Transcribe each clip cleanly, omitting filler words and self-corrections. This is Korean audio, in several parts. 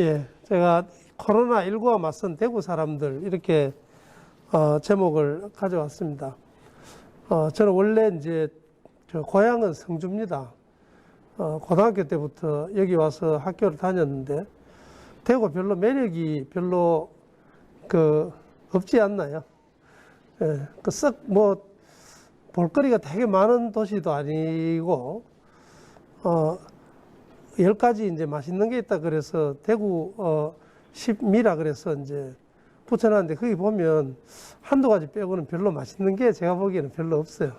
예, 제가 코로나19와 맞선 대구 사람들 이렇게 제목을 가져왔습니다. 저는 원래 이제 저 고향은 성주입니다. 고등학교 때부터 여기 와서 학교를 다녔는데 대구 별로 매력이 별로 없지 않나요? 예, 볼거리가 되게 많은 도시도 아니고 10가지 이제 맛있는 게 있다 그래서 대구 십미라 그래서 이제 붙여놨는데 거기 보면 한두 가지 빼고는 별로 맛있는 게 제가 보기에는 별로 없어요.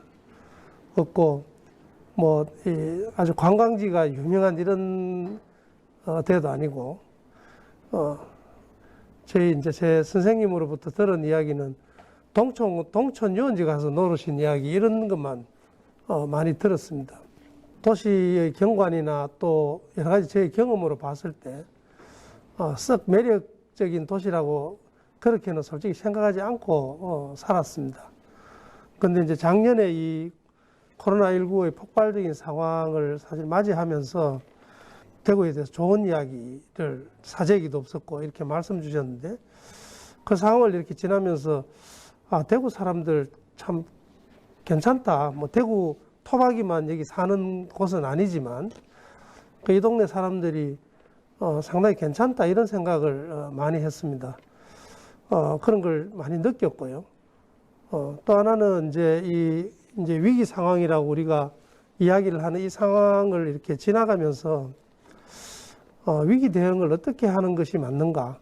없고 아주 관광지가 유명한 이런 데도 아니고 제 선생님으로부터 들은 이야기는 동촌 유원지 가서 노르신 이야기 이런 것만 많이 들었습니다. 도시의 경관이나 또 여러 가지 제 경험으로 봤을 때 썩 매력적인 도시라고 그렇게는 솔직히 생각하지 않고 살았습니다. 그런데 이제 작년에 이 코로나19의 폭발적인 상황을 사실 맞이하면서 대구에 대해서 좋은 이야기를 사재기도 없었고 이렇게 말씀 주셨는데 그 상황을 이렇게 지나면서 대구 사람들 참 괜찮다. 대구 토박이만 여기 사는 곳은 아니지만 이 동네 사람들이 상당히 괜찮다 이런 생각을 많이 했습니다. 그런 걸 많이 느꼈고요. 또 하나는 이제 위기 상황이라고 우리가 이야기를 하는 이 상황을 이렇게 지나가면서 위기 대응을 어떻게 하는 것이 맞는가,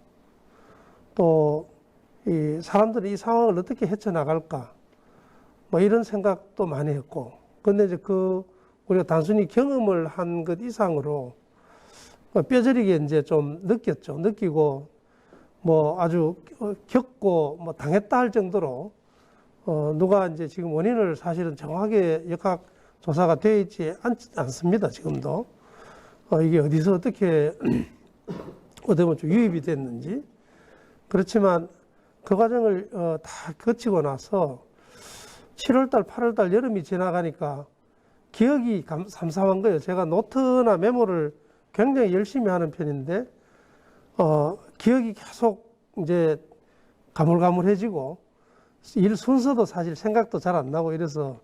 또 이 사람들이 이 상황을 어떻게 헤쳐나갈까, 이런 생각도 많이 했고, 근데 이제 우리가 단순히 경험을 한 것 이상으로 뼈저리게 이제 좀 느끼고, 아주 겪고, 당했다 할 정도로, 누가 이제 지금 원인을 사실은 정확하게 역학 조사가 되어 있지 않습니다, 지금도. 이게 어디서 어떻게, 어떻게 보면 좀 유입이 됐는지. 그렇지만 그 과정을 다 거치고 나서 7월달, 8월달 여름이 지나가니까 기억이 삼삼한 거예요. 제가 노트나 메모를 굉장히 열심히 하는 편인데, 기억이 계속 이제 가물가물해지고, 일 순서도 사실 생각도 잘 안 나고 이래서,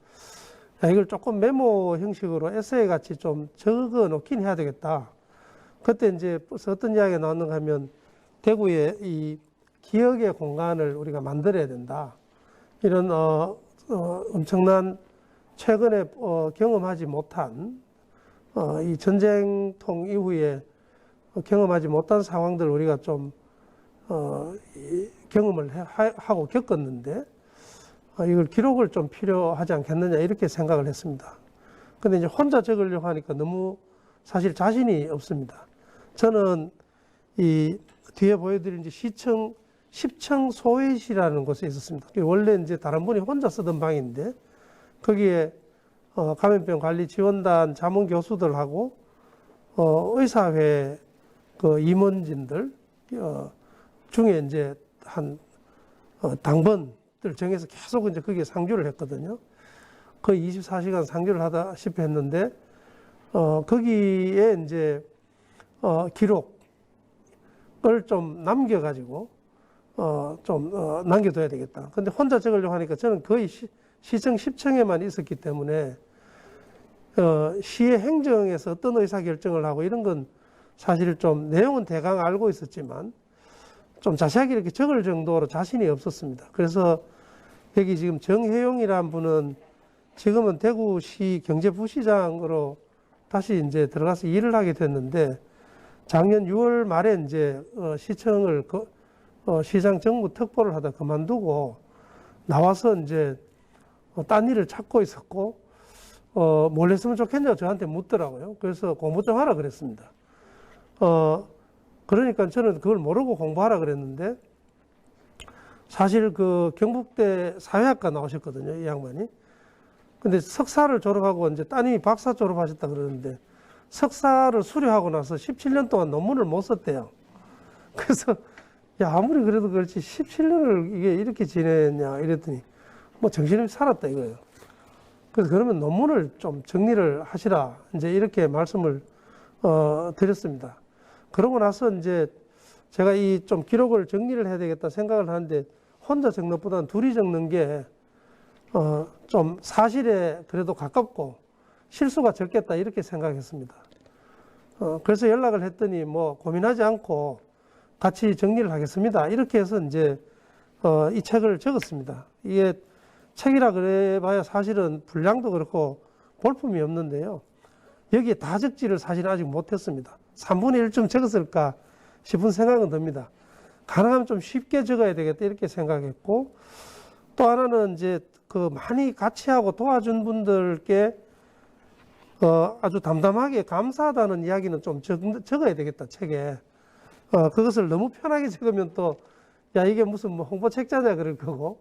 이걸 조금 메모 형식으로 에세이 같이 좀 적어 놓긴 해야 되겠다. 그때 이제 어떤 이야기가 나왔는가 하면, 대구에 이 기억의 공간을 우리가 만들어야 된다. 이런, 엄청난 최근에 경험하지 못한 이 전쟁통 이후에 경험하지 못한 상황들 우리가 좀 경험을 하고 겪었는데 이걸 기록을 좀 필요하지 않겠느냐 이렇게 생각을 했습니다. 근데 이제 혼자 적으려고 하니까 너무 사실 자신이 없습니다. 저는 이 뒤에 보여드린 이제 10층 소회실이라는 곳에 있었습니다. 원래 이제 다른 분이 혼자 쓰던 방인데 거기에 감염병 관리 지원단 자문 교수들하고 의사회 임원진들 중에 이제 한 당번들 정해서 계속 이제 거기에 상주를 했거든요. 거의 24시간 상주를 하다시피 했는데 거기에 이제 기록을 좀 남겨가지고 남겨둬야 되겠다. 근데 혼자 적으려고 하니까 저는 거의 시청 10층에만 있었기 때문에 시의 행정에서 어떤 의사결정을 하고 이런 건 사실 좀 내용은 대강 알고 있었지만 좀 자세하게 이렇게 적을 정도로 자신이 없었습니다. 그래서 여기 지금 정혜용이라는 분은 지금은 대구시 경제부시장으로 다시 이제 들어가서 일을 하게 됐는데 작년 6월 말에 이제 시청을 시장 정무 특보를 하다 그만두고 나와서 이제 딴 일을 찾고 있었고 뭘 했으면 좋겠냐고 저한테 묻더라고요. 그래서 공부 좀 하라 그랬습니다. 그러니까 저는 그걸 모르고 공부하라 그랬는데 사실 경북대 사회학과 나오셨거든요, 이 양반이. 근데 석사를 졸업하고 이제 따님이 박사 졸업하셨다 그러는데 석사를 수료하고 나서 17년 동안 논문을 못 썼대요. 그래서 야, 아무리 그래도 그렇지 17년을 이게 이렇게 지냈냐 이랬더니 정신이 살았다 이거예요. 그래서 그러면 논문을 좀 정리를 하시라 이제 이렇게 말씀을 드렸습니다. 그러고 나서 이제 제가 이 좀 기록을 정리를 해야 되겠다 생각을 하는데 혼자 적는 것보다는 둘이 적는 게 좀 사실에 그래도 가깝고 실수가 적겠다 이렇게 생각했습니다. 그래서 연락을 했더니 뭐 고민하지 않고 같이 정리를 하겠습니다. 이렇게 해서 이제 이 책을 적었습니다. 이게 책이라 그래봐야 사실은 분량도 그렇고 볼품이 없는데요. 여기에 다 적지를 사실 아직 못했습니다. 3분의 1쯤 적었을까 싶은 생각은 듭니다. 가능하면 좀 쉽게 적어야 되겠다 이렇게 생각했고, 또 하나는 이제 그 많이 같이 하고 도와준 분들께 아주 담담하게 감사하다는 이야기는 좀 적어야 되겠다 책에. 그것을 너무 편하게 적으면 또 야 이게 무슨 뭐 홍보책자냐 그럴 거고,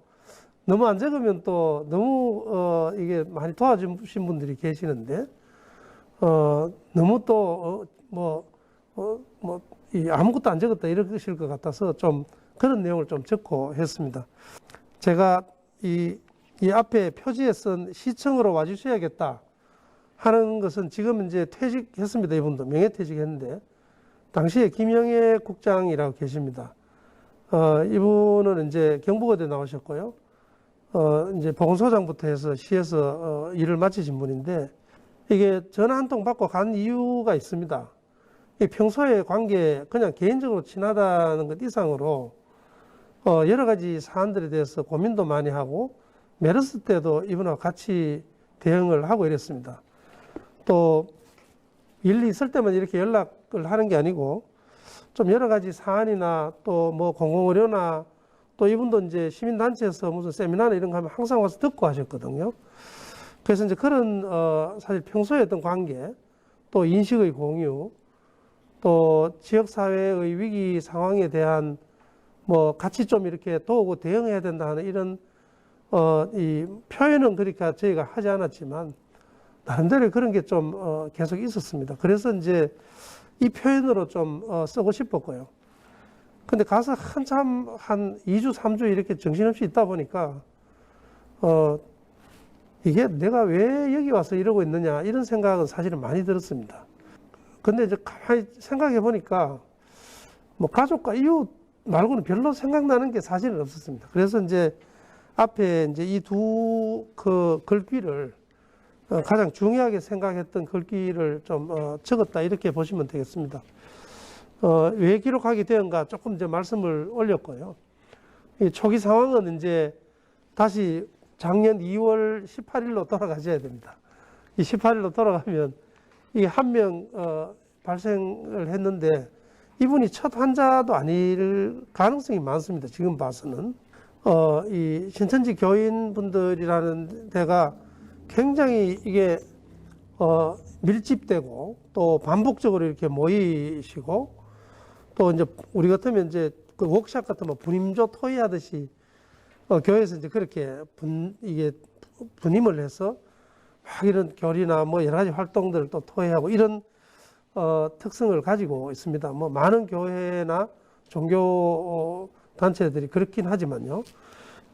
너무 안 적으면 또 너무 이게 많이 도와주신 분들이 계시는데 너무 또 아무것도 안 적었다 이러실 것 같아서 좀 그런 내용을 좀 적고 했습니다. 제가 이 앞에 표지에 쓴 시청으로 와주셔야겠다 하는 것은 지금 이제 퇴직했습니다. 이분도 명예퇴직했는데 당시에 김영애 국장이라고 계십니다. 이분은 이제 경북어대 나오셨고요. 이제 보건소장부터 해서 시에서 일을 마치신 분인데, 이게 전화 한 통 받고 간 이유가 있습니다. 평소에 관계 그냥 개인적으로 친하다는 것 이상으로 여러 가지 사안들에 대해서 고민도 많이 하고 메르스 때도 이분하고 같이 대응을 하고 이랬습니다. 또 일이 있을 때만 이렇게 연락을 하는 게 아니고 좀 여러 가지 사안이나 또 뭐 공공의료나 또 이분도 이제 시민단체에서 무슨 세미나나 이런 거 하면 항상 와서 듣고 하셨거든요. 그래서 이제 그런 사실 평소에 어떤 관계, 또 인식의 공유, 또 지역사회의 위기 상황에 대한 뭐 같이 좀 이렇게 도우고 대응해야 된다 하는 이런 이 표현은 그러니까 저희가 하지 않았지만 나름대로 그런 게 좀 계속 있었습니다. 그래서 이제 이 표현으로 좀 쓰고 싶었고요. 근데 가서 한참 한 2주, 3주 이렇게 정신없이 있다 보니까 이게 내가 왜 여기 와서 이러고 있느냐 이런 생각은 사실은 많이 들었습니다. 근데 이제 가만히 생각해 보니까 뭐 가족과 이웃 말고는 별로 생각나는 게 사실은 없었습니다. 그래서 이제 앞에 이제 이 두 그 글귀를 가장 중요하게 생각했던 글귀를 좀 적었다 이렇게 보시면 되겠습니다. 왜 기록하게 되었는가 조금 이제 말씀을 올렸고요. 이 초기 상황은 이제 다시 작년 2월 18일로 돌아가셔야 됩니다. 이 18일로 돌아가면 이 한 명 발생을 했는데 이분이 첫 환자도 아닐 가능성이 많습니다. 지금 봐서는 이 신천지 교인분들이라는 데가 굉장히 이게 밀집되고 또 반복적으로 이렇게 모이시고 또 이제 우리 같으면 이제 그 워크샵 같은 분임조 토의하듯이 교회에서 이제 그렇게 이게 분임을 해서 막 이런 교리나 뭐 여러 가지 활동들을 또 토의하고 이런 특성을 가지고 있습니다. 뭐 많은 교회나 종교 단체들이 그렇긴 하지만요.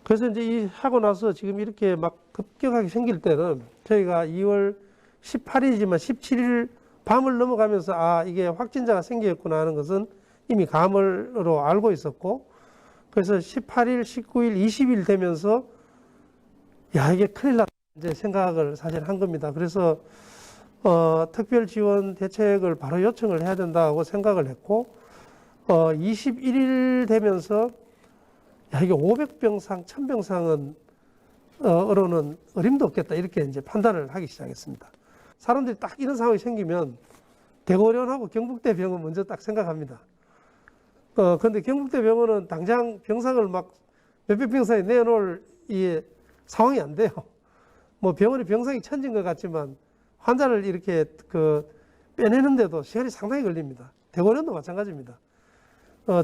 그래서 이제 이 하고 나서 지금 이렇게 막 급격하게 생길 때는 저희가 2월 18일이지만 17일 밤을 넘어가면서 아 이게 확진자가 생겼구나 하는 것은 이미 감으로 알고 있었고, 그래서 18일, 19일, 20일 되면서 야 이게 큰일 났다 이제 생각을 사실 한 겁니다. 그래서 특별 지원 대책을 바로 요청을 해야 된다고 생각을 했고 21일 되면서 야 이게 500병상, 1000병상은 으로는 어림도 없겠다 이렇게 이제 판단을 하기 시작했습니다. 사람들이 딱 이런 상황이 생기면 대구의료원하고 경북대병원 먼저 딱 생각합니다. 근데 경북대병원은 당장 병상을 막 몇백 병상에 내놓을 이 상황이 안 돼요. 뭐 병원이 병상이 천진 것 같지만 환자를 이렇게 빼내는데도 시간이 상당히 걸립니다. 대구의료원도 마찬가지입니다.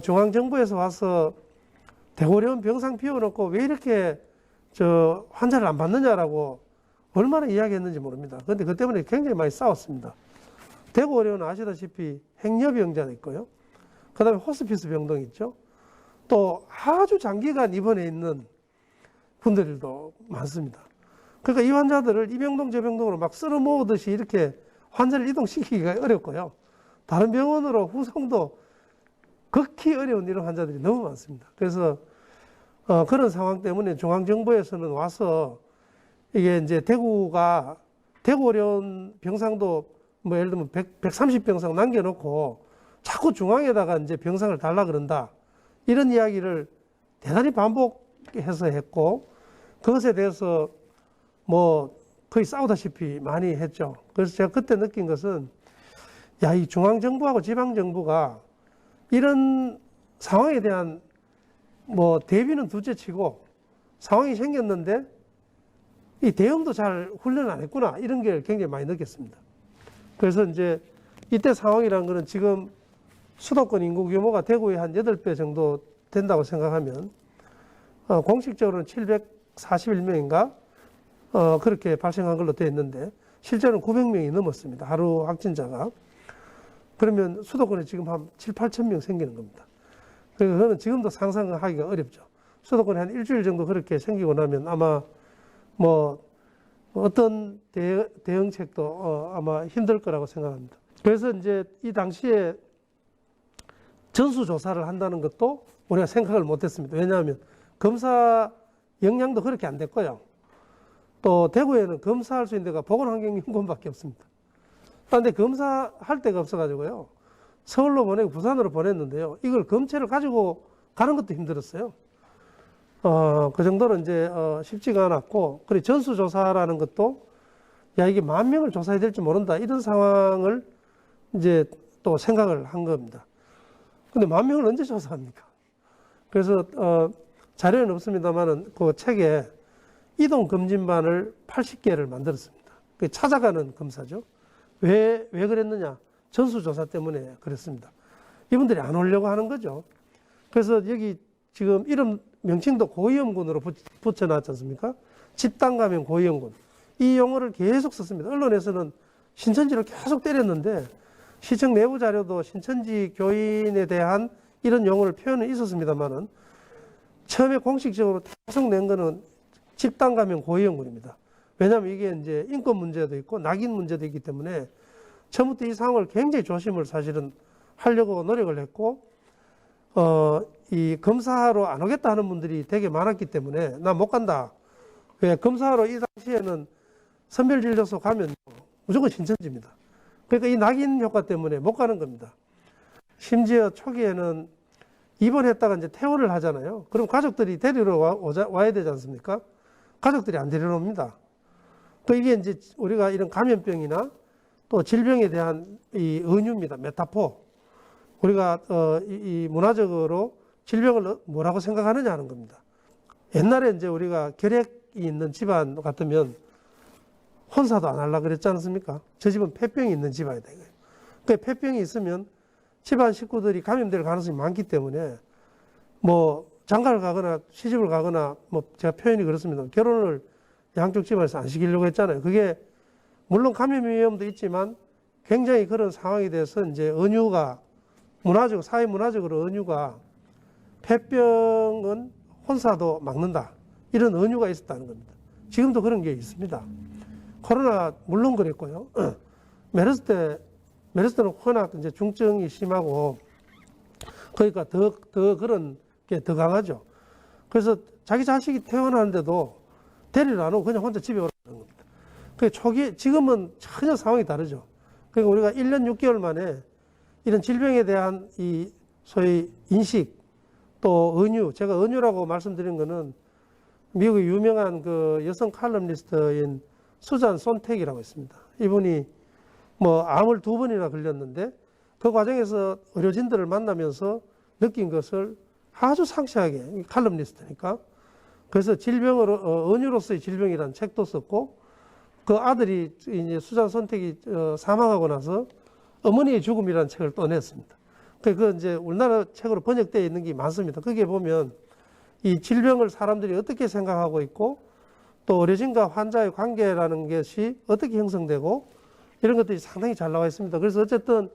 중앙정부에서 와서 대구의료원 병상 비워놓고 왜 이렇게 환자를 안 받느냐라고 얼마나 이야기했는지 모릅니다. 그런데 그 때문에 굉장히 많이 싸웠습니다. 대구의료원은 아시다시피 행여병자도 있고요. 그 다음에 호스피스 병동 있죠. 또 아주 장기간 입원해 있는 분들도 많습니다. 그러니까 이 환자들을 이 병동 저 병동으로 막 쓸어 모으듯이 이렇게 환자를 이동시키기가 어렵고요. 다른 병원으로 후송도 극히 어려운 이런 환자들이 너무 많습니다. 그래서 그런 상황 때문에 중앙정부에서는 와서 이게 이제 대구 어려운 병상도 뭐 예를 들면 130병상 남겨놓고 자꾸 중앙에다가 이제 병상을 달라 그런다. 이런 이야기를 대단히 반복해서 했고, 그것에 대해서 뭐 거의 싸우다시피 많이 했죠. 그래서 제가 그때 느낀 것은, 야, 이 중앙정부하고 지방정부가 이런 상황에 대한 뭐 대비는 둘째 치고 상황이 생겼는데 이 대응도 잘 훈련을 안 했구나. 이런 게 굉장히 많이 느꼈습니다. 그래서 이제 이때 상황이라는 거는 지금 수도권 인구 규모가 대구의 한 8배 정도 된다고 생각하면 공식적으로는 741명인가 그렇게 발생한 걸로 되어 있는데 실제로는 900명이 넘었습니다. 하루 확진자가. 그러면 수도권에 지금 한 7, 8천 명 생기는 겁니다. 그래서 그거는 지금도 상상하기가 어렵죠. 수도권에 한 일주일 정도 그렇게 생기고 나면 아마 뭐 어떤 대응책도 아마 힘들 거라고 생각합니다. 그래서 이제 이 당시에 전수조사를 한다는 것도 우리가 생각을 못했습니다. 왜냐하면 검사 역량도 그렇게 안 됐고요. 또 대구에는 검사할 수 있는 데가 보건환경연구원밖에 없습니다. 그런데 검사할 데가 없어가지고요. 서울로 보내고 부산으로 보냈는데요. 이걸 검체를 가지고 가는 것도 힘들었어요. 그 정도로 이제 쉽지가 않았고, 그리고 전수조사라는 것도 야, 이게 10,000명을 조사해야 될지 모른다. 이런 상황을 이제 또 생각을 한 겁니다. 근데 10,000명을 언제 조사합니까? 그래서 자료는 없습니다만은 그 책에 이동검진반을 80개를 만들었습니다. 찾아가는 검사죠. 왜 그랬느냐? 전수조사 때문에 그랬습니다. 이분들이 안 오려고 하는 거죠. 그래서 여기 지금 이름 명칭도 고위험군으로 붙여놨지 않습니까? 집단감염 고위험군. 이 용어를 계속 썼습니다. 언론에서는 신천지를 계속 때렸는데 시청 내부 자료도 신천지 교인에 대한 이런 용어를 표현은 있었습니다만은 처음에 공식적으로 계속 낸 거는 집단감염 고위험군입니다. 왜냐하면 이게 이제 인권 문제도 있고 낙인 문제도 있기 때문에 처음부터 이 상황을 굉장히 조심을 사실은 하려고 노력을 했고, 이 검사하러 안 오겠다 하는 분들이 되게 많았기 때문에 나 못 간다. 왜? 검사하러 이 당시에는 선별진료소 가면 무조건 신천지입니다. 그러니까 이 낙인 효과 때문에 못 가는 겁니다. 심지어 초기에는 입원했다가 이제 퇴원을 하잖아요. 그럼 가족들이 데리러 와야 되지 않습니까? 가족들이 안 데리러 옵니다. 또 이게 이제 우리가 이런 감염병이나 또 질병에 대한 이 은유입니다. 메타포. 우리가 이 문화적으로 질병을 뭐라고 생각하느냐 하는 겁니다. 옛날에 이제 우리가 결핵이 있는 집안 같으면 혼사도 안 하려고 그랬지 않습니까? 저 집은 폐병이 있는 집안이다 이거예요. 그 폐병이 있으면 집안 식구들이 감염될 가능성이 많기 때문에 뭐 장가를 가거나 시집을 가거나 뭐 제가 표현이 그렇습니다. 결혼을 양쪽 집안에서 안 시키려고 했잖아요. 그게 물론 감염 위험도 있지만 굉장히 그런 상황에 대해서 이제 은유가 사회 문화적으로 은유가 폐병은 혼사도 막는다. 이런 은유가 있었다는 겁니다. 지금도 그런 게 있습니다. 코로나 물론 그랬고요. 메르스 때는 워낙 이제 중증이 심하고 그러니까 더 그런 게 더 강하죠. 그래서 자기 자식이 퇴원하는데도 데리러 안 오고 그냥 혼자 집에 오라는 겁니다. 그 지금은 전혀 상황이 다르죠. 그러니까 우리가 1년 6개월 만에 이런 질병에 대한 이 소위 인식 또 은유, 제가 은유라고 말씀드린 거는 미국의 유명한 그 여성 칼럼니스트인 수잔 손택이라고 있습니다. 이분이 뭐 암을 2번이나 걸렸는데 그 과정에서 의료진들을 만나면서 느낀 것을 아주 상세하게, 칼럼니스트니까. 그래서 은유로서의 질병이라는 책도 썼고, 그 아들이 이제 수잔 손택이 사망하고 나서 어머니의 죽음이라는 책을 또 냈습니다. 그 이제 우리나라 책으로 번역되어 있는 게 많습니다. 거기에 보면 이 질병을 사람들이 어떻게 생각하고 있고 또 의료진과 환자의 관계라는 것이 어떻게 형성되고 이런 것들이 상당히 잘 나와 있습니다. 그래서 어쨌든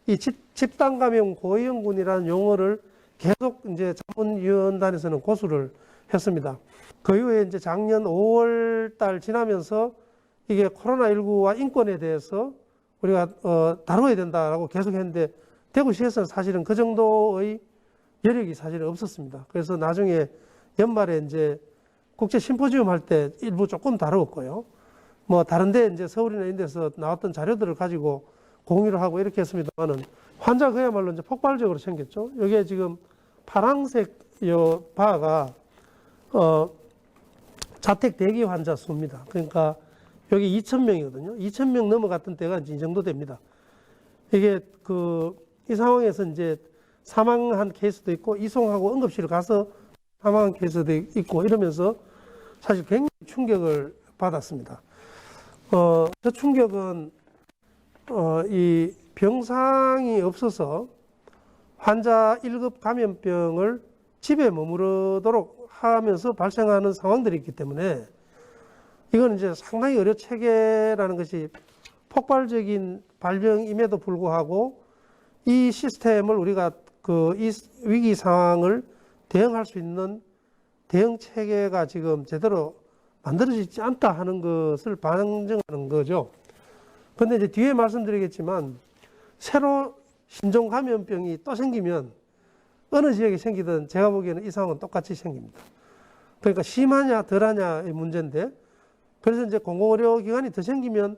이 집단감염 고위험군이라는 용어를 계속 이제 자문위원단에서는 고수를 했습니다. 그 이후에 이제 작년 5월 달 지나면서 이게 코로나19와 인권에 대해서 우리가 다뤄야 된다라고 계속 했는데 대구시에서는 사실은 그 정도의 여력이 사실은 없었습니다. 그래서 나중에 연말에 이제 국제 심포지움 할 때 일부 조금 다루었고요. 뭐 다른데 이제 서울이나 이런 데서 나왔던 자료들을 가지고 공유를 하고 이렇게 했습니다만은 환자 그야말로 이제 폭발적으로 생겼죠. 여기에 지금 파란색 요 바가 자택 대기 환자 수입니다. 그러니까 여기 2,000명이거든요. 2,000명 넘어갔던 때가 이제 이 정도 됩니다. 이게 이 상황에서 이제 사망한 케이스도 있고 이송하고 응급실을 가서 사망한 케이스도 있고 이러면서 사실 굉장히 충격을 받았습니다. 그 충격은 이 병상이 없어서 환자 1급 감염병을 집에 머무르도록 하면서 발생하는 상황들이 있기 때문에 이건 이제 상당히 의료 체계라는 것이 폭발적인 발병임에도 불구하고 이 시스템을 우리가 이 위기 상황을 대응할 수 있는 대응 체계가 지금 제대로 만들어지지 않다 하는 것을 반증하는 거죠. 그런데 이제 뒤에 말씀드리겠지만 새로 신종 감염병이 또 생기면 어느 지역에 생기든 제가 보기에는 이 상황은 똑같이 생깁니다. 그러니까 심하냐 덜하냐의 문제인데 그래서 이제 공공의료기관이 더 생기면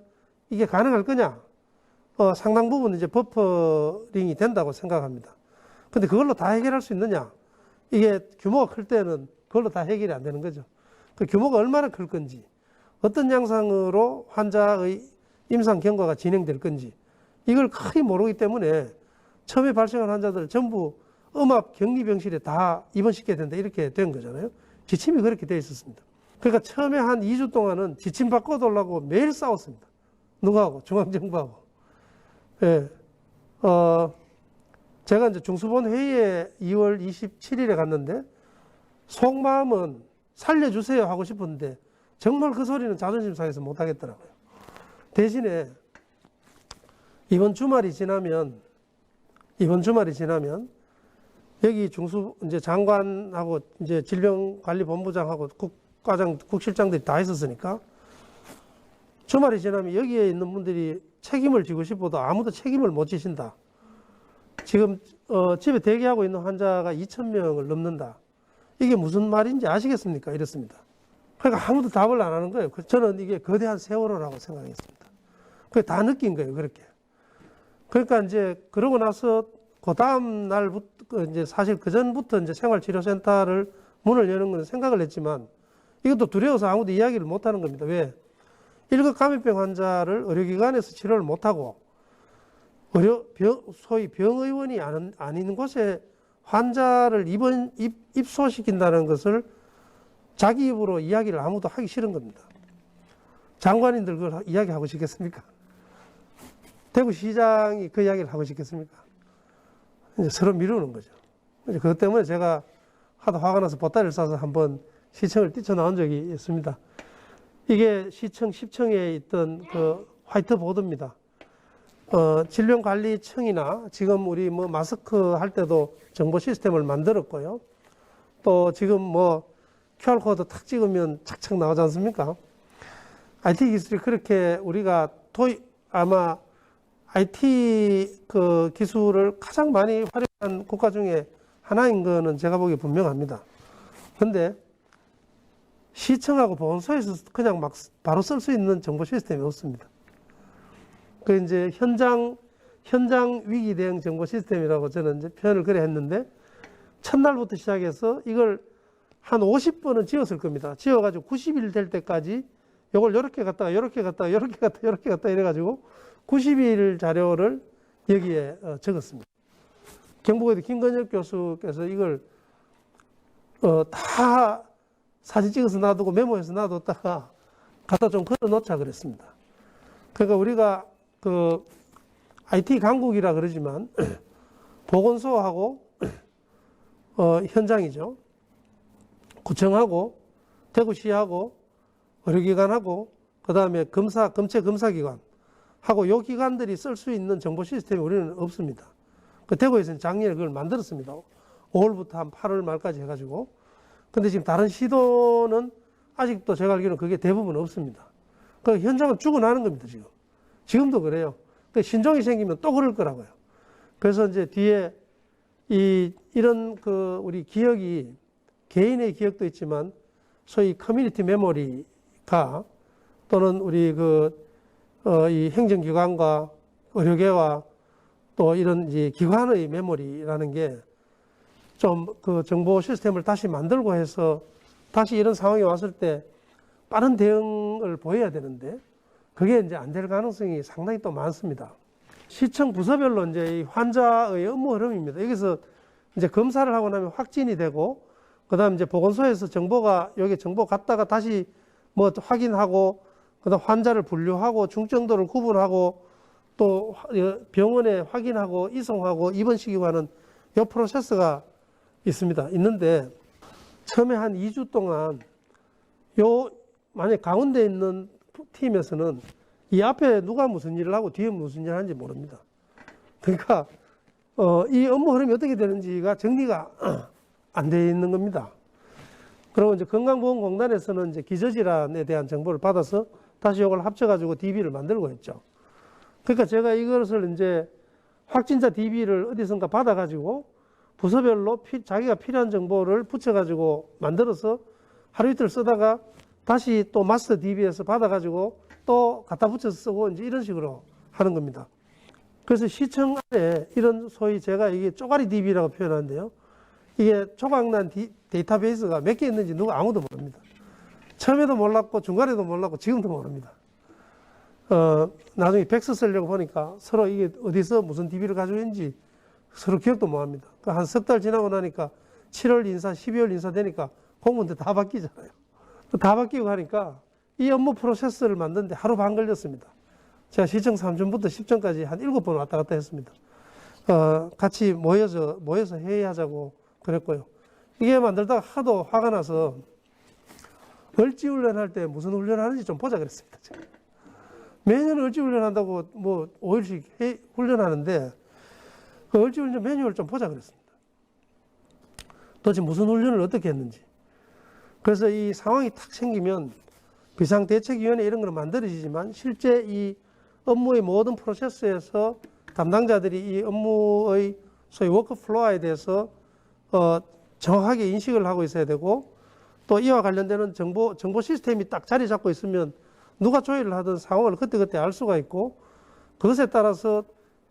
이게 가능할 거냐? 상당 부분 이제 버퍼링이 된다고 생각합니다. 근데 그걸로 다 해결할 수 있느냐? 이게 규모가 클 때는 그걸로 다 해결이 안 되는 거죠. 그 규모가 얼마나 클 건지, 어떤 양상으로 환자의 임상 경과가 진행될 건지, 이걸 거의 모르기 때문에 처음에 발생한 환자들 전부 음압 격리병실에 다 입원시켜야 된다 이렇게 된 거잖아요. 지침이 그렇게 되어 있었습니다. 그러니까 처음에 한 2주 동안은 지침 바꿔달라고 매일 싸웠습니다. 누구하고? 중앙정부하고. 예. 제가 이제 중수본 회의에 2월 27일에 갔는데 속마음은 살려주세요 하고 싶은데 정말 그 소리는 자존심 상해서 못 하겠더라고요. 대신에 이번 주말이 지나면 여기 이제 장관하고 이제 질병관리본부장하고 국실장들이 다 있었으니까 주말이 지나면 여기에 있는 분들이 책임을 지고 싶어도 아무도 책임을 못 지신다. 지금 집에 대기하고 있는 환자가 2,000명을 넘는다. 이게 무슨 말인지 아시겠습니까? 이렇습니다. 그러니까 아무도 답을 안 하는 거예요. 저는 이게 거대한 세월호라고 생각했습니다. 그게 다 느낀 거예요. 그렇게. 그러니까 이제 그러고 나서 그 다음 날부터 이제 사실 그 전부터 이제 생활치료센터를 문을 여는 건 생각을 했지만 이것도 두려워서 아무도 이야기를 못 하는 겁니다. 왜? 1급 감염병 환자를 의료기관에서 치료를 못하고 소위 병의원이 아닌 곳에 환자를 입소시킨다는 것을 자기 입으로 이야기를 아무도 하기 싫은 겁니다. 장관인들 그걸 이야기하고 싶겠습니까? 대구시장이 그 이야기를 하고 싶겠습니까? 이제 서로 미루는 거죠. 이제 그것 때문에 제가 하도 화가 나서 보따리를 싸서 한번 시청을 뛰쳐나온 적이 있습니다. 이게 시청 10층에 있던 그 화이트보드입니다. 질병관리청이나 지금 우리 뭐 마스크 할 때도 정보 시스템을 만들었고요. 또 지금 뭐 QR코드 탁 찍으면 착착 나오지 않습니까? IT 기술이 그렇게 우리가 아마 IT 그 기술을 가장 많이 활용한 국가 중에 하나인 거는 제가 보기에 분명합니다. 그런데 시청하고 보건소에서 그냥 막 바로 쓸 수 있는 정보 시스템이 없습니다. 그 이제 현장 위기 대응 정보 시스템이라고 저는 이제 표현을 그래 했는데 첫날부터 시작해서 이걸 한 50번은 지었을 겁니다. 지어가지고 90일 될 때까지 이걸 이렇게 갔다가 이렇게 갔다가 이렇게 갔다가 이렇게 갔다가 이래가지고 90일 자료를 여기에 적었습니다. 경북의대 김건혁 교수께서 이걸 다 사진 찍어서 놔두고 메모해서 놔뒀다가 갖다 좀 걸어 놓자 그랬습니다. 그러니까 우리가 그 IT 강국이라 그러지만 보건소하고 현장이죠. 구청하고 대구시하고 의료기관하고 그다음에 검체 검사기관 하고 요 기관들이 쓸 수 있는 정보 시스템이 우리는 없습니다. 그 대구에서는 작년에 그걸 만들었습니다. 5월부터 한 8월 말까지 해가지고. 근데 지금 다른 시도는 아직도 제가 알기로는 그게 대부분 없습니다. 그 현장은 죽어나는 겁니다, 지금. 지금도 그래요. 그 신종이 생기면 또 그럴 거라고요. 그래서 이제 뒤에 이런 우리 기억이 개인의 기억도 있지만 소위 커뮤니티 메모리가 또는 우리 이 행정기관과 의료계와 또 이런 이제 기관의 메모리라는 게 좀 정보 시스템을 다시 만들고 해서 다시 이런 상황이 왔을 때 빠른 대응을 보여야 되는데 그게 이제 안 될 가능성이 상당히 또 많습니다. 시청 부서별로 이제 이 환자의 업무 흐름입니다. 여기서 이제 검사를 하고 나면 확진이 되고 그다음 이제 보건소에서 여기 정보 갔다가 다시 뭐 확인하고 그다음 환자를 분류하고 중증도를 구분하고 또 병원에 확인하고 이송하고 입원시키고 하는 이 프로세스가 있는데 처음에 한 2주 동안 만약 가운데 있는 팀에서는 이 앞에 누가 무슨 일을 하고 뒤에 무슨 일을 하는지 모릅니다. 그러니까 이 업무 흐름이 어떻게 되는지가 정리가 안 돼 있는 겁니다. 그리고 이제 건강보험공단에서는 이제 기저질환에 대한 정보를 받아서 다시 이걸 합쳐가지고 DB를 만들고 했죠. 그러니까 제가 이것을 이제 확진자 DB를 어디선가 받아가지고 부서별로 자기가 필요한 정보를 붙여가지고 만들어서 하루 이틀 쓰다가 다시 또 마스터 DB에서 받아가지고 또 갖다 붙여서 쓰고 이제 이런 식으로 하는 겁니다. 그래서 시청 안에 이런 소위 제가 이게 쪼가리 DB라고 표현하는데요. 이게 조각난 데이터베이스가 몇 개 있는지 아무도 모릅니다. 처음에도 몰랐고 중간에도 몰랐고 지금도 모릅니다. 나중에 팩스 쓰려고 보니까 서로 이게 어디서 무슨 DB를 가지고 있는지 서로 기억도 못 합니다. 한 석 달 지나고 나니까 7월 인사, 12월 인사 되니까 공무원들 다 바뀌잖아요. 다 바뀌고 하니까 이 업무 프로세스를 만드는데 하루 반 걸렸습니다. 제가 시청 3전부터 10전까지 한 7번 왔다 갔다 했습니다. 같이 모여서 회의하자고 그랬고요. 이게 만들다가 하도 화가 나서 얼지훈련할 때 무슨 훈련하는지 좀 보자 그랬습니다. 제가. 매년 얼지훈련한다고 뭐 5일씩 훈련하는데 그 얼지훈련 매뉴얼 좀 보자 그랬습니다. 도대체 무슨 훈련을 어떻게 했는지. 그래서 이 상황이 탁 생기면 비상대책위원회 이런 걸 만들어지지만 실제 이 업무의 모든 프로세스에서 담당자들이 이 업무의 소위 워크플로어에 대해서 정확하게 인식을 하고 있어야 되고 또 이와 관련되는 정보 시스템이 딱 자리 잡고 있으면 누가 조회를 하든 상황을 그때그때 알 수가 있고 그것에 따라서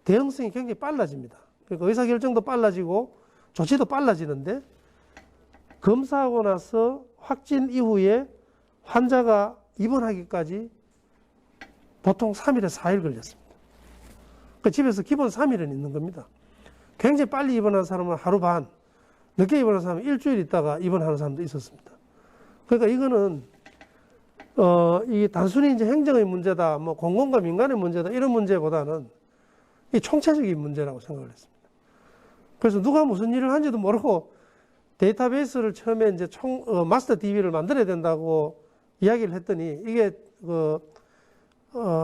대응성이 굉장히 빨라집니다. 그러니까 의사결정도 빨라지고 조치도 빨라지는데 검사하고 나서 확진 이후에 환자가 입원하기까지 보통 3일에서 4일 걸렸습니다. 그 집에서 기본 3일은 있는 겁니다. 굉장히 빨리 입원한 사람은 하루 반, 늦게 입원한 사람은 일주일 있다가 입원하는 사람도 있었습니다. 그러니까 이거는 이 단순히 이제 행정의 문제다, 뭐 공공과 민간의 문제다 이런 문제보다는 이 총체적인 문제라고 생각을 했습니다. 그래서 누가 무슨 일을 한지도 모르고 데이터베이스를 처음에 이제 마스터 DB를 만들어야 된다고 이야기를 했더니 이게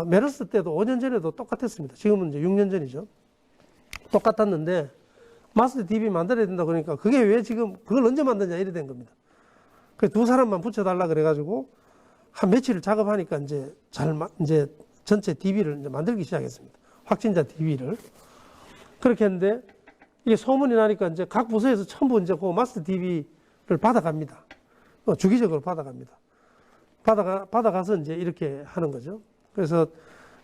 메르스 때도 5년 전에도 똑같았습니다. 지금은 이제 6년 전이죠. 똑같았는데 마스터 DB 만들어야 된다 그러니까 그게 왜 지금 그걸 언제 만드냐 이래 된 겁니다. 그 두 사람만 붙여달라 그래가지고 한 며칠을 작업하니까 이제 전체 DB를 이제 만들기 시작했습니다. 확진자 DB를. 그렇게 했는데 이게 소문이 나니까 이제 각 부서에서 전부 이제 그 마스터 DB를 받아갑니다. 주기적으로 받아갑니다. 받아가서 이제 이렇게 하는 거죠. 그래서,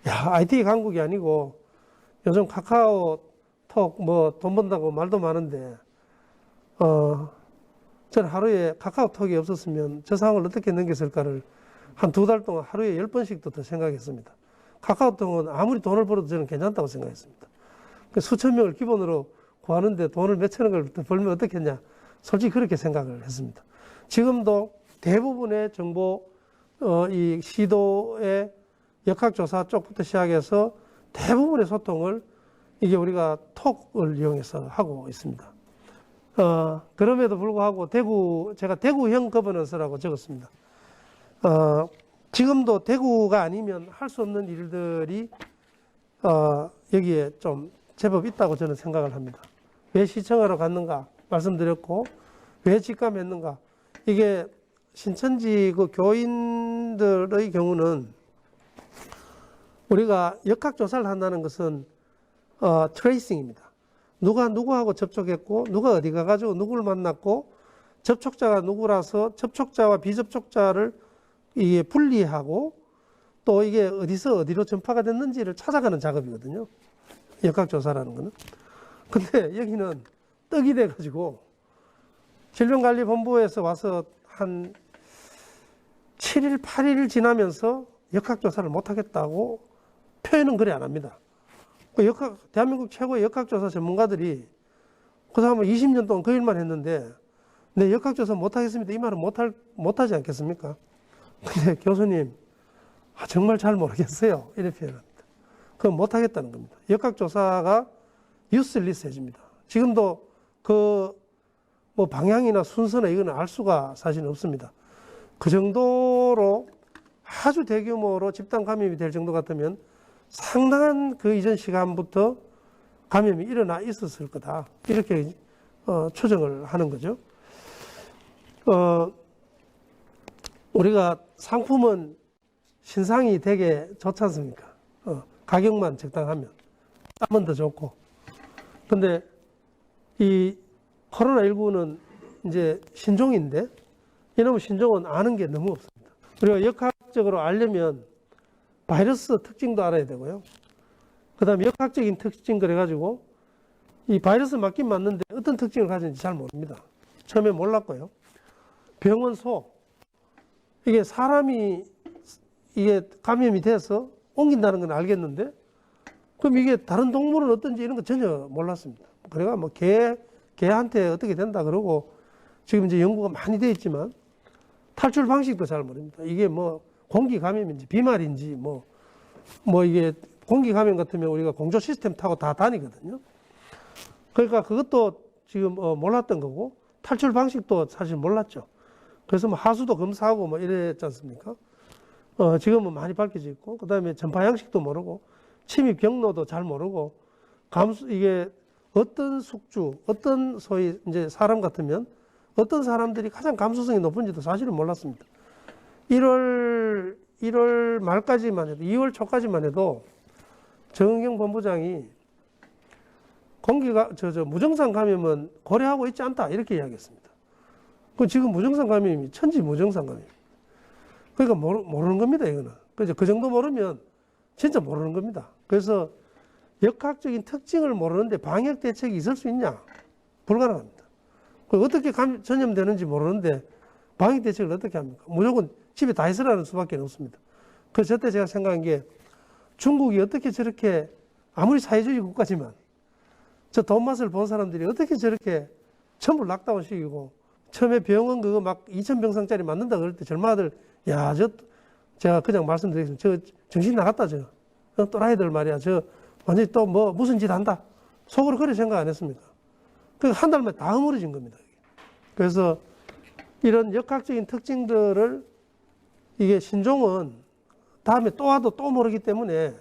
IT 강국이 아니고 요즘 카카오톡 뭐 돈 번다고 말도 많은데, 저는 하루에 카카오톡이 없었으면 저 상황을 어떻게 넘겼을까를 한 2달 동안 하루에 10번씩도 더 생각했습니다. 카카오톡은 아무리 돈을 벌어도 저는 괜찮다고 생각했습니다. 수천 명을 기본으로 구하는데 돈을 몇천원 걸 벌면 어떻겠냐. 솔직히 그렇게 생각을 했습니다. 지금도 대부분의 정보, 이 시도의 역학조사 쪽부터 시작해서 대부분의 소통을 이게 우리가 톡을 이용해서 하고 있습니다. 그럼에도 불구하고 제가 대구형 거버넌스라고 적었습니다. 지금도 대구가 아니면 할 수 없는 일들이, 여기에 좀 제법 있다고 저는 생각을 합니다. 왜 시청하러 갔는가 말씀드렸고, 왜 직감했는가. 이게 신천지 그 교인들의 경우는 우리가 역학조사를 한다는 것은 트레이싱입니다. 누가 누구하고 접촉했고, 누가 어디 가가지고 누구를 만났고, 접촉자가 누구라서 접촉자와 비접촉자를 이게 분리하고, 또 이게 어디서 어디로 전파가 됐는지를 찾아가는 작업이거든요. 역학조사라는 거는. 근데 여기는 떡이 돼가지고, 질병관리본부에서 와서 한 7일, 8일 지나면서 역학조사를 못하겠다고 표현은 그래 안 합니다. 대한민국 최고의 역학조사 전문가들이 그 사람은 20년 동안 그 일만 했는데, 네, 역학조사 못하겠습니다. 이 말은 못하지 않겠습니까? 근데 교수님, 정말 잘 모르겠어요. 이렇게 표현합니다. 그건 못하겠다는 겁니다. 역학조사가 유슬리스해집니다. 지금도 뭐 방향이나 순서나 이거는 알 수가 사실은 없습니다. 그 정도로 아주 대규모로 집단 감염이 될 정도 같으면 상당한 그 이전 시간부터 감염이 일어나 있었을 거다. 이렇게 추정을 하는 거죠. 우리가 상품은 신상이 되게 좋지 않습니까? 가격만 적당하면 싸면 더 좋고. 근데 이 코로나19는 이제 신종인데, 이놈의 신종은 아는 게 너무 없습니다. 우리가 역학적으로 알려면 바이러스 특징도 알아야 되고요. 그 다음에 역학적인 특징 그래가지고 이 바이러스 맞긴 맞는데 어떤 특징을 가지는지 잘 모릅니다. 처음에 몰랐고요. 병원 소, 이게 사람이 이게 감염이 돼서 옮긴다는 건 알겠는데, 그럼 이게 다른 동물은 어떤지 이런 거 전혀 몰랐습니다. 그래가 뭐 개한테 어떻게 된다 그러고 지금 이제 연구가 많이 되어 있지만 탈출 방식도 잘 모릅니다. 이게 뭐 공기 감염인지 비말인지 뭐 이게 공기 감염 같으면 우리가 공조 시스템 타고 다 다니거든요. 그러니까 그것도 지금 몰랐던 거고, 탈출 방식도 사실 몰랐죠. 그래서 뭐 하수도 검사하고 뭐 이랬지 않습니까? 지금은 많이 밝혀져 있고, 그 다음에 전파 양식도 모르고, 침입 경로도 잘 모르고, 이게 어떤 숙주, 어떤 소위 이제 사람 같으면 어떤 사람들이 가장 감수성이 높은지도 사실은 몰랐습니다. 1월 말까지만 해도, 2월 초까지만 해도 정은경 본부장이 무증상 감염은 고려하고 있지 않다. 이렇게 이야기했습니다. 그 지금 무증상 감염이 천지 무증상 감염입니다. 그러니까 모르는 겁니다, 이거는. 그 정도 모르면 진짜 모르는 겁니다. 그래서 역학적인 특징을 모르는데 방역 대책이 있을 수 있냐? 불가능합니다. 어떻게 전염되는지 모르는데 방역 대책을 어떻게 합니까? 무조건 집에 다 있으라는 수밖에 없습니다. 그래서 저때 제가 생각한 게, 중국이 어떻게 저렇게 아무리 사회주의 국가지만 저 돈 맛을 본 사람들이 어떻게 저렇게 전부 락다운 시키고, 처음에 병원 그거 막 2,000병상짜리 만든다 그럴 때 젊은아들, 야, 제가 그냥 말씀드리겠습니다. 저 정신 나갔다, 또라이들 말이야. 완전히 또 무슨 짓 한다. 속으로 그렇게 생각 안 했습니까? 한 달 만에 다 허물어진 겁니다. 그래서 이런 역학적인 특징들을, 이게 신종은 다음에 또 와도 또 모르기 때문에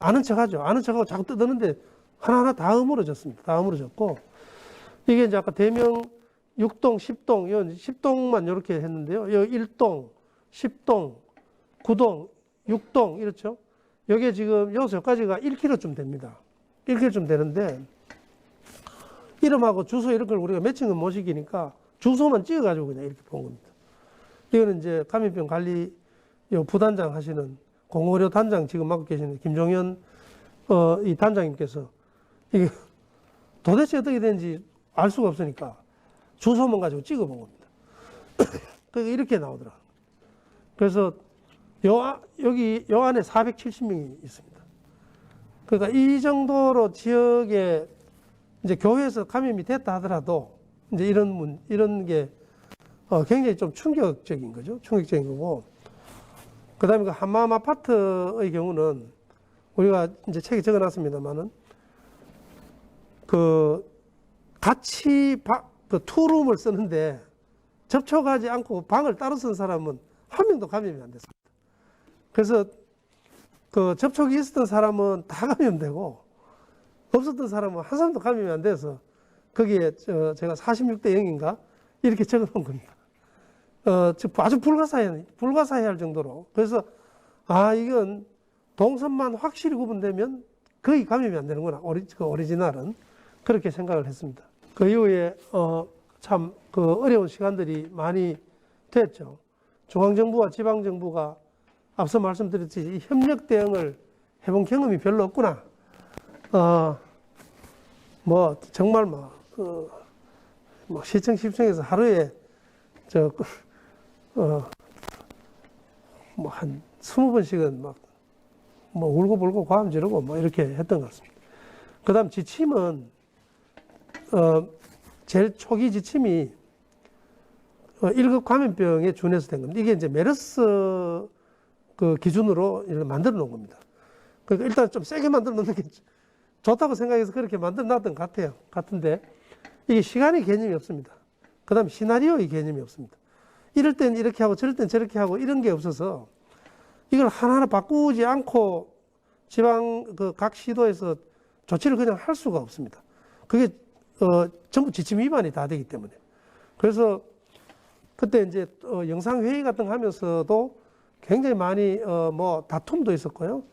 아는 척 하죠. 아는 척하고 자꾸 뜯었는데 하나하나 다 허물어졌습니다. 다 허물어졌고, 이게 이제 아까 대명 6동, 10동, 10동만 이렇게 했는데요. 여기 1동, 10동, 9동, 6동, 이렇죠. 여기에 지금 여기까지가 1km쯤 됩니다. 1km쯤 되는데, 이름하고 주소 이런 걸 우리가 매칭은 못 시키니까 주소만 찍어가지고 그냥 이렇게 본 겁니다. 이거는 이제 감염병 관리 부단장 하시는 공의료 단장 지금 맡고 계시는 김종현 이 단장님께서 이게 도대체 어떻게 되는지 알 수가 없으니까 주소만 가지고 찍어본 겁니다. 그러니까 이렇게 나오더라. 그래서 여기 요 안에 470명이 있습니다. 그러니까 이 정도로 지역에 이제 교회에서 감염이 됐다 하더라도 이제 이런 게 굉장히 좀 충격적인 거죠. 충격적인 거고. 그 다음에 그 한마음 아파트의 경우는 우리가 이제 책에 적어 놨습니다만은 같이 투룸을 쓰는데 접촉하지 않고 방을 따로 쓴 사람은 한 명도 감염이 안 됐습니다. 그래서 접촉이 있었던 사람은 다 감염되고 없었던 사람은 한 사람도 감염이 안 돼서 거기에 제가 46대 0인가 이렇게 적어 놓은 겁니다. 아주 불가사의할 정도로. 그래서 이건 동선만 확실히 구분되면 거의 감염이 안 되는구나. 오리지널은. 그렇게 생각을 했습니다. 그 이후에 참 그 어려운 시간들이 많이 됐죠. 중앙정부와 지방정부가 앞서 말씀드렸듯이 협력 대응을 해본 경험이 별로 없구나. 뭐 정말 뭐 시청 시청에서 하루에 뭐 한 20번씩은 뭐 울고불고 과음 지르고 뭐 이렇게 했던 것 같습니다. 그 다음 지침은, 제일 초기 지침이 1급 감염병에 준해서 된 겁니다. 이게 이제 메르스 그 기준으로 만들어 놓은 겁니다. 그러니까 일단 좀 세게 만들어 놓는 게 좋다고 생각해서 그렇게 만들어 놨던 것 같은데, 이게 시간의 개념이 없습니다. 그 다음 시나리오의 개념이 없습니다. 이럴 땐 이렇게 하고 저럴 땐 저렇게 하고 이런 게 없어서 이걸 하나하나 바꾸지 않고 지방 각 시도에서 조치를 그냥 할 수가 없습니다. 그게 전부 지침 위반이 다 되기 때문에. 그래서 그때 이제 영상회의 같은 거 하면서도 굉장히 많이 뭐 다툼도 있었고요.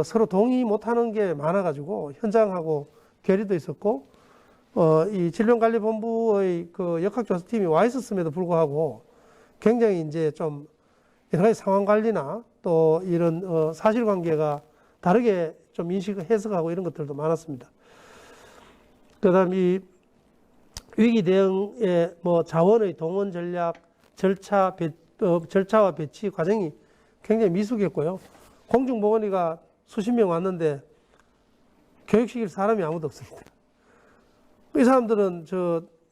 서로 동의 못하는 게 많아가지고 현장하고 괴리도 있었고, 이 질병관리본부의 그 역학조사팀이 와 있었음에도 불구하고 굉장히 이제 좀 여러 가지 상황 관리나 또 이런 사실관계가 다르게 좀 인식을 해석하고 이런 것들도 많았습니다. 그다음 이 위기 대응의 뭐 자원의 동원 전략, 절차와 배치 과정이 굉장히 미숙했고요. 공중보건의가 수십 명 왔는데 교육시킬 사람이 아무도 없습니다. 이 사람들은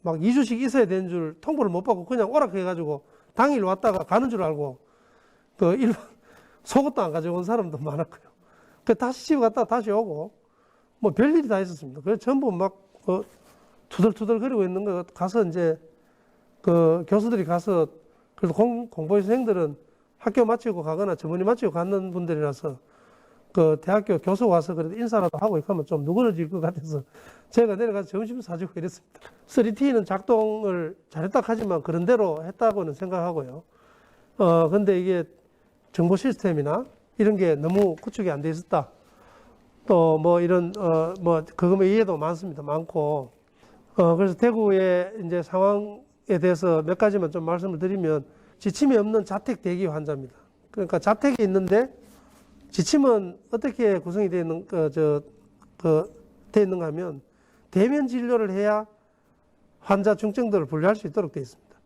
막 2주씩 있어야 되는 줄 통보를 못 받고 그냥 오락해가지고 당일 왔다가 가는 줄 알고 속옷도 안 가져온 사람도 많았고요. 다시 집에 갔다가 다시 오고 뭐 별일이 다 있었습니다. 그래서 전부 막 투덜투덜 거리고 있는 거 가서 이제 교수들이 가서, 그래도 공보위생들은 학교 마치고 가거나 전문의 마치고 가는 분들이라서 대학교 교수 와서 그래도 인사라도 하고 이렇게 하면 좀 누그러질 것 같아서 제가 내려가서 점심 사주고 이랬습니다. 3T는 작동을 잘했다 하지만 그런 대로 했다고는 생각하고요. 근데 이게 정보 시스템이나 이런 게 너무 구축이 안 돼 있었다. 또 뭐 이런 그거에 이해도 많고, 그래서 대구의 이제 상황에 대해서 몇 가지만 좀 말씀을 드리면, 지침이 없는 자택 대기 환자입니다. 그러니까 자택에 있는데 지침은 어떻게 구성이 되어 있는가 하면 대면 진료를 해야 환자 중증도를 분류할 수 있도록 되어 있습니다.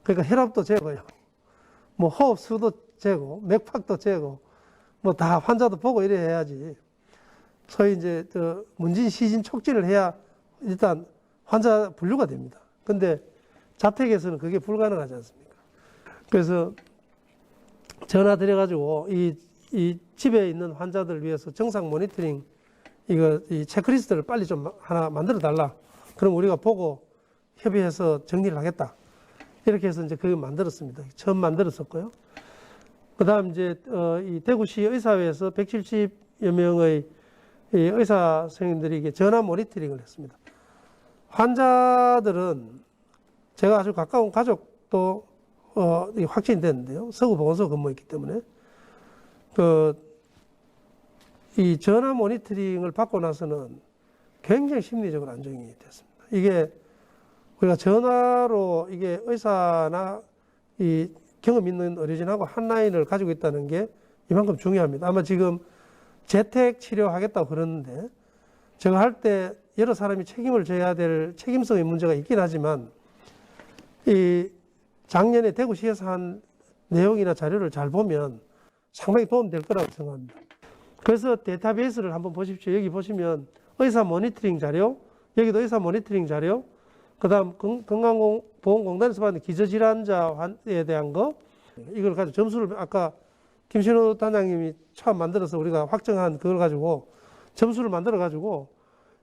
그러니까 혈압도 재고요, 뭐 호흡수도 재고, 맥박도 재고, 뭐 다 환자도 보고 이래 해야지. 소위 이제 문진, 시진, 촉진을 해야 일단 환자 분류가 됩니다. 근데 자택에서는 그게 불가능하지 않습니까? 그래서 전화 드려가지고 이 집에 있는 환자들을 위해서 정상 모니터링 이 체크리스트를 빨리 좀 하나 만들어 달라. 그럼 우리가 보고 협의해서 정리를 하겠다. 이렇게 해서 이제 그걸 만들었습니다. 처음 만들었었고요. 그 다음 이제 이 대구시 의사회에서 170여 명의 이 의사 선생님들이 전화 모니터링을 했습니다. 환자들은 제가 아주 가까운 가족도 확진이 됐는데요. 서구보건소 근무했기 때문에 이 전화 모니터링을 받고 나서는 굉장히 심리적으로 안정이 됐습니다. 이게 우리가 전화로 이게 의사나 이 경험 있는 의료진하고 한 라인을 가지고 있다는 게 이만큼 중요합니다. 아마 지금 재택 치료하겠다고 그러는데, 제가 할 때 여러 사람이 책임을 져야 될 책임성의 문제가 있긴 하지만, 이 작년에 대구시에서 한 내용이나 자료를 잘 보면 상당히 도움될 거라고 생각합니다. 그래서 데이터베이스를 한번 보십시오. 여기 보시면 의사 모니터링 자료, 여기도 의사 모니터링 자료, 그 다음 건강보험공단에서 받는 기저질환자에 대한 거, 이걸 가지고 점수를 아까 김신호 단장님이 처음 만들어서 우리가 확정한 그걸 가지고 점수를 만들어 가지고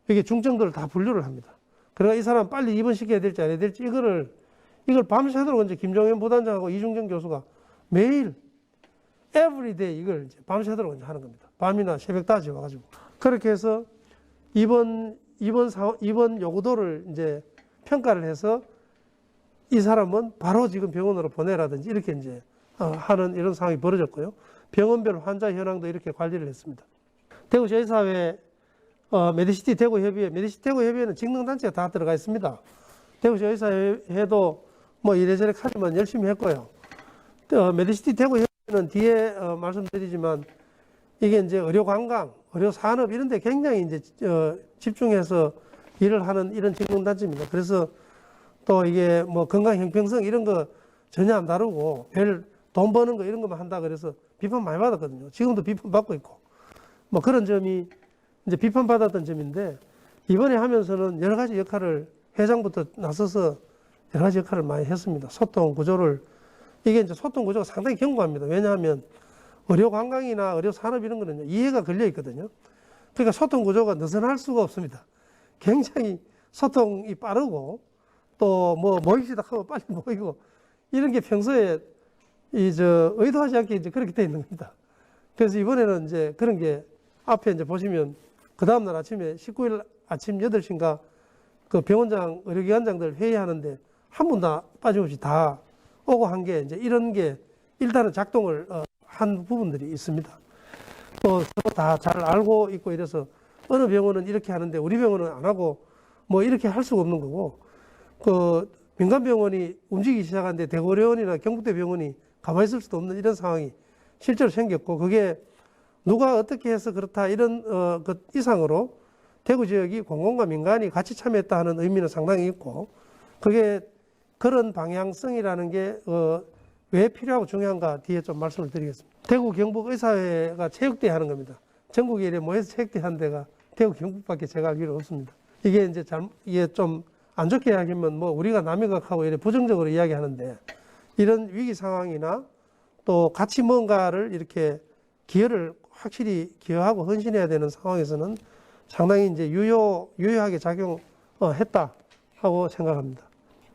이게 중증도를 다 분류를 합니다. 그러니까 이 사람 빨리 입원시켜야 될지 안 해야 될지 이걸 밤새도록 이제 김종현 부단장하고 이중정 교수가 매일 everyday 이걸 이제 밤새도록 이제 하는 겁니다. 밤이나 새벽까지 와가지고 그렇게 해서 입원 요구도를 이제 평가를 해서 이 사람은 바로 지금 병원으로 보내라든지 이렇게 이제 하는 이런 상황이 벌어졌고요. 병원별 환자 현황도 이렇게 관리를 했습니다. 대구시 의사회 메디시티 대구협의회, 메디시티 대구협의회는 직능단체가 다 들어가 있습니다. 대구시 의사회도 뭐 이래저래 하지만 열심히 했고요. 메디시티 대구협의회는 뒤에 말씀드리지만 이게 이제 의료관광, 의료산업 이런 데 굉장히 이제 집중해서 일을 하는 이런 직능단체입니다. 그래서 또 이게 뭐 건강 형평성 이런 거 전혀 안 다루고 별 돈 버는 거 이런 것만 한다 그래서 비판 많이 받았거든요. 지금도 비판 받고 있고 뭐 그런 점이 이제 비판받았던 점인데 이번에 하면서는 여러 가지 역할을 회장부터 나서서 여러 가지 역할을 많이 했습니다. 소통 구조를 이게 이제 소통 구조가 상당히 견고합니다. 왜냐하면 의료 관광이나 의료 산업 이런 거는 이해가 걸려 있거든요. 그러니까 소통 구조가 느슨할 수가 없습니다. 굉장히 소통이 빠르고 또 뭐 모입시다 하면 빨리 모이고 이런 게 평소에 의도하지 않게 이제 그렇게 돼 있는 겁니다. 그래서 이번에는 이제 그런 게 앞에 이제 보시면 그 다음날 아침에 19일 아침 8시인가 그 병원장, 의료기관장들 회의하는데 한 분도 빠짐없이 다 오고 한 게 이제 이런 게 일단은 작동을 한 부분들이 있습니다. 또 서로 다 잘 알고 있고 이래서 어느 병원은 이렇게 하는데 우리 병원은 안 하고 뭐 이렇게 할 수가 없는 거고 그 민간병원이 움직이기 시작하는데 대구의료원이나 경북대병원이 가만히 있을 수도 없는 이런 상황이 실제로 생겼고 그게 누가 어떻게 해서 그렇다 이런 그 이상으로 대구 지역이 공공과 민간이 같이 참여했다 하는 의미는 상당히 있고 그게 그런 방향성이라는 게 왜 필요하고 중요한가 뒤에 좀 말씀을 드리겠습니다. 대구 경북 의사회가 체육대회 하는 겁니다. 전국에 이래 모여서 체육대회 하는 데가 대구 경북밖에 제가 알기로 없습니다. 이게 이제 이게 좀 안 좋게 이야기하면 뭐 우리가 남의 것하고 이래 부정적으로 이야기하는데 이런 위기 상황이나 또 같이 뭔가를 이렇게 기여를 확실히 기여하고 헌신해야 되는 상황에서는 상당히 이제 유효하게 작용했다 하고 생각합니다.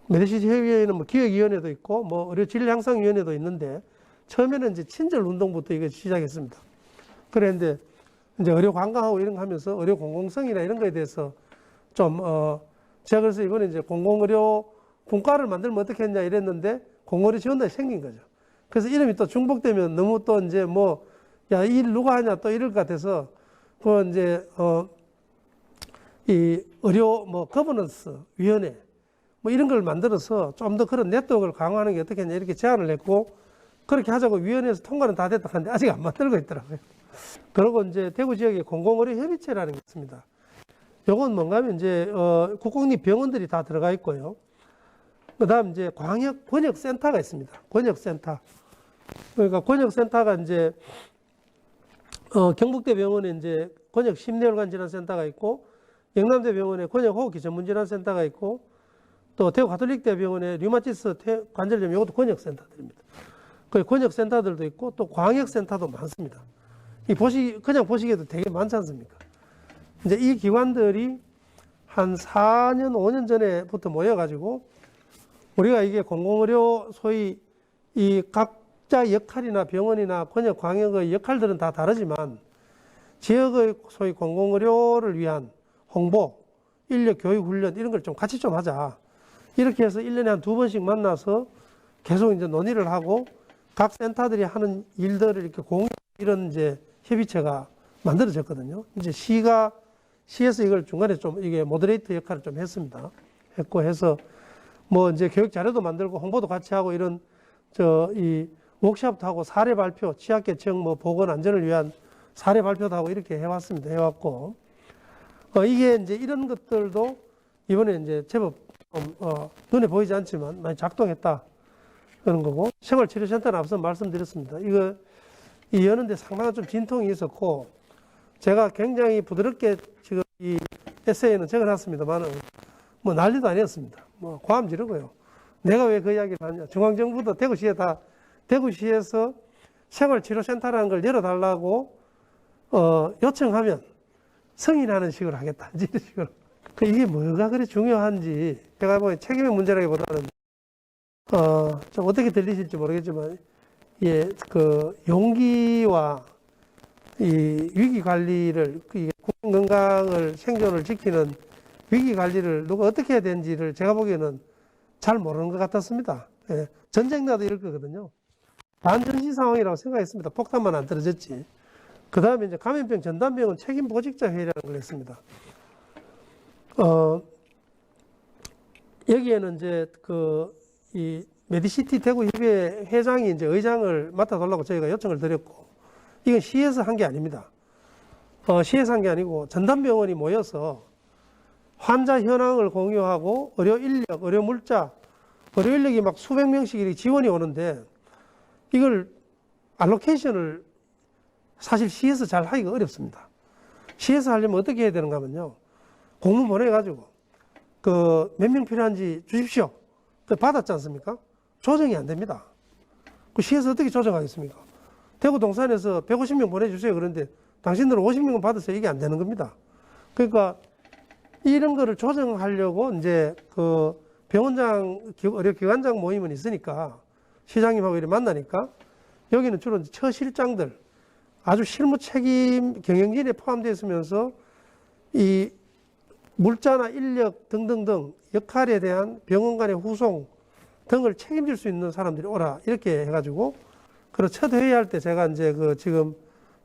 메디시티 협의회에는 뭐 기획위원회도 있고 뭐 의료질향상위원회도 있는데 처음에는 이제 친절 운동부터 이거 시작했습니다. 그랬는데 이제 의료 관광하고 이런 거 하면서 의료 공공성이나 이런 거에 대해서 좀 제가 그래서 이번에 이제 공공의료 분과를 만들면 어떻게 했냐 이랬는데 공공의료 지원단이 생긴 거죠. 그래서 이름이 또 중복되면 너무 또 이제 뭐 야, 이 일 누가 하냐 또 이럴 것 같아서 그 이제 이 의료 뭐 거버넌스 위원회 뭐 이런 걸 만들어서 좀 더 그런 네트워크를 강화하는 게 어떻게 했냐 이렇게 제안을 했고 그렇게 하자고 위원회에서 통과는 다 됐다 하는데 아직 안 만들고 있더라고요. 그리고 이제 대구 지역에 공공의료 협의체라는 게 있습니다. 요건 뭔가 하면 이제 국공립 병원들이 다 들어가 있고요. 그다음 이제 광역 권역센터가 있습니다. 권역센터. 그러니까 권역센터가 이제 경북대병원에 이제 권역 심내혈관 질환센터가 있고 영남대병원에 권역 호흡기 전문질환센터가 있고 또 대구 가톨릭대병원에 류마티스 관절염 이것도 권역센터들입니다. 그 권역센터들도 있고 또 광역센터도 많습니다. 그냥 보시기에도 되게 많지 않습니까? 이제 이 기관들이 한 4년, 5년 전에부터 모여가지고 우리가 이게 공공의료 소위 이 각자 역할이나 병원이나 권역, 광역의 역할들은 다 다르지만 지역의 소위 공공의료를 위한 홍보, 인력 교육 훈련 이런 걸 좀 같이 좀 하자. 이렇게 해서 1년에 한 2번씩 만나서 계속 이제 논의를 하고 각 센터들이 하는 일들을 이렇게 이런 이제 협의체가 만들어졌거든요. 이제 시에서 이걸 중간에 좀 이게 모더레이터 역할을 좀 했습니다. 했고 해서 뭐 이제 교육 자료도 만들고 홍보도 같이 하고 이런 이 워크숍도 하고 사례 발표, 취약계층 뭐 보건 안전을 위한 사례 발표도 하고 이렇게 해왔습니다. 해왔고 이게 이제 이런 것들도 이번에 이제 제법 눈에 보이지 않지만 많이 작동했다 그런 거고 생활치료센터는 앞서 말씀드렸습니다. 이거 여는데 상당한 좀 진통이 있었고 제가 굉장히 부드럽게 지금 이 에세이는 적어놨습니다만은 뭐 난리도 아니었습니다. 뭐 고함 지르고요. 내가 왜 그 이야기를 하냐. 중앙정부도 대구시에서 생활치료센터라는 걸 열어달라고 요청하면 승인하는 식으로 하겠다. 이런 식으로. 이게 뭐가 그리 중요한지 제가 보기엔 책임의 문제라기보다는 좀 어떻게 들리실지 모르겠지만 예, 그 용기와 이 위기 관리를 국민 건강을 생존을 지키는 위기 관리를 누가 어떻게 해야 되는지를 제가 보기에는 잘 모르는 것 같았습니다. 예, 전쟁 나도 이럴 거거든요. 반전시 상황이라고 생각했습니다. 폭탄만 안 떨어졌지. 그 다음에 이제 감염병 전담병원 책임보직자 회의라는 걸 했습니다. 여기에는 이제 이 메디시티 대구협의회 회장이 이제 의장을 맡아달라고 저희가 요청을 드렸고, 이건 시에서 한 게 아닙니다. 시에서 한 게 아니고 전담병원이 모여서 환자 현황을 공유하고 의료 인력, 의료 물자, 의료 인력이 막 수백 명씩 이렇게 지원이 오는데 이걸 알로케이션을 사실 시에서 잘 하기가 어렵습니다. 시에서 하려면 어떻게 해야 되는가 하면요. 공문 보내가지고 몇 명 필요한지 주십시오. 받았지 않습니까? 조정이 안 됩니다. 그 시에서 어떻게 조정하겠습니까? 대구 동산에서 150명 보내주세요. 그런데 당신들은 50명은 받으세요. 이게 안 되는 겁니다. 그러니까 이런 거를 조정하려고 이제 병원장, 의료기관장 모임은 있으니까 시장님하고 이렇게 만나니까 여기는 주로 처실장들, 아주 실무 책임 경영진에 포함되어 있으면서 이 물자나 인력 등등등 역할에 대한 병원 간의 후송 등을 책임질 수 있는 사람들이 오라 이렇게 해가지고 첫 회의할 때 제가 이제 지금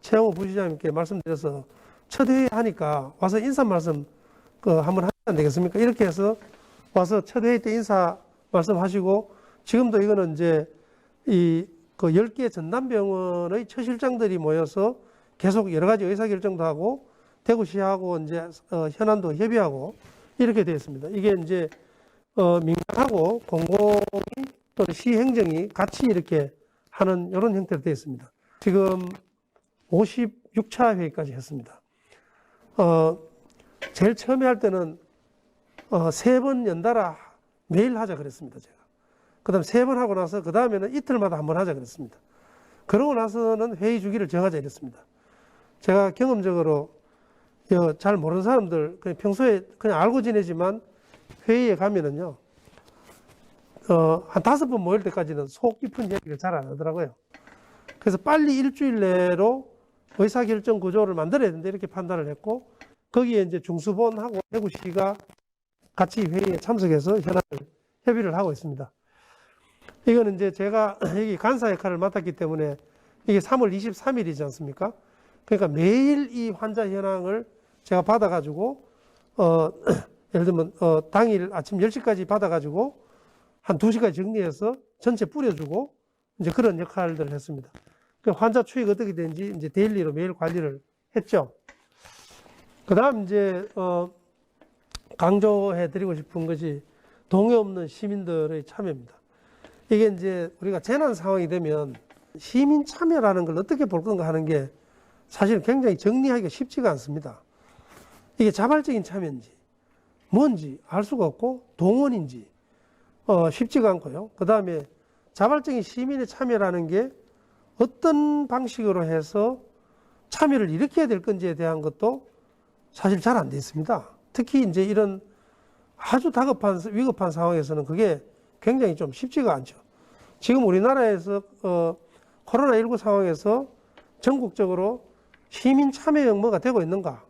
최영호 부시장님께 말씀드려서 첫 회의 하니까 와서 인사 말씀 한번 하면 안 되겠습니까? 이렇게 해서 와서 첫 회의 때 인사 말씀하시고 지금도 이거는 이제 10개 전담병원의 처실장들이 모여서 계속 여러 가지 의사결정도 하고 대구시하고 이제 현안도 협의하고 이렇게 되어 있습니다. 이게 이제 민간하고 공공이 또 시행정이 같이 이렇게 하는 이런 형태로 되어 있습니다. 지금 56차 회의까지 했습니다. 제일 처음에 할 때는 3번 연달아 매일 하자 그랬습니다. 제가. 그 다음 3번 하고 나서 그 다음에는 이틀마다 한 번 하자 그랬습니다. 그러고 나서는 회의 주기를 정하자 이랬습니다. 제가 경험적으로 잘 모르는 사람들 그냥 평소에 그냥 알고 지내지만 회의에 가면은요 한 5번 모일 때까지는 속 깊은 얘기를 잘 안 하더라고요. 그래서 빨리 일주일 내로 의사결정 구조를 만들어야 된다 이렇게 판단을 했고 거기에 이제 중수본하고 대구시가 같이 회의에 참석해서 현안을 협의를 하고 있습니다. 이거는 이제 제가 여기 간사 역할을 맡았기 때문에 이게 3월 23일이지 않습니까? 그러니까 매일 이 환자 현황을 제가 받아가지고 예를 들면 당일 아침 10시까지 받아가지고 한 2시까지 정리해서 전체 뿌려주고 이제 그런 역할들을 했습니다. 그 환자 추이가 어떻게 되는지 이제 데일리로 매일 관리를 했죠. 그 다음 이제 강조해드리고 싶은 것이 동의 없는 시민들의 참여입니다. 이게 이제 우리가 재난 상황이 되면 시민 참여라는 걸 어떻게 볼 건가 하는 게 사실 굉장히 정리하기가 쉽지가 않습니다. 이게 자발적인 참여인지 뭔지 알 수가 없고 동원인지 쉽지가 않고요. 그 다음에 자발적인 시민의 참여라는 게 어떤 방식으로 해서 참여를 일으켜야 될 건지에 대한 것도 사실 잘 안 돼 있습니다. 특히 이제 이런 아주 다급한 위급한 상황에서는 그게 굉장히 좀 쉽지가 않죠. 지금 우리나라에서 코로나19 상황에서 전국적으로 시민 참여형 뭐가 되고 있는가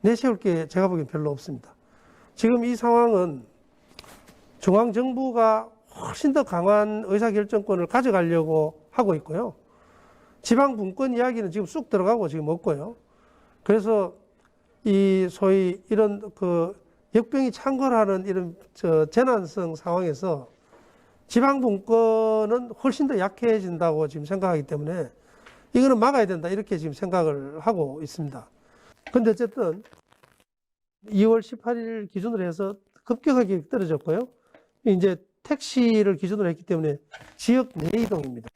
내세울 게 제가 보기엔 별로 없습니다. 지금 이 상황은 중앙정부가 훨씬 더 강한 의사결정권을 가져가려고 하고 있고요. 지방분권 이야기는 지금 쑥 들어가고 지금 없고요. 그래서 이 소위 이런 역병이 창궐하는 이런 재난성 상황에서 지방분권은 훨씬 더 약해진다고 지금 생각하기 때문에 이거는 막아야 된다 이렇게 지금 생각을 하고 있습니다. 근데 어쨌든 2월 18일 기준으로 해서 급격하게 떨어졌고요. 이제 택시를 기준으로 했기 때문에 지역 내이동입니다.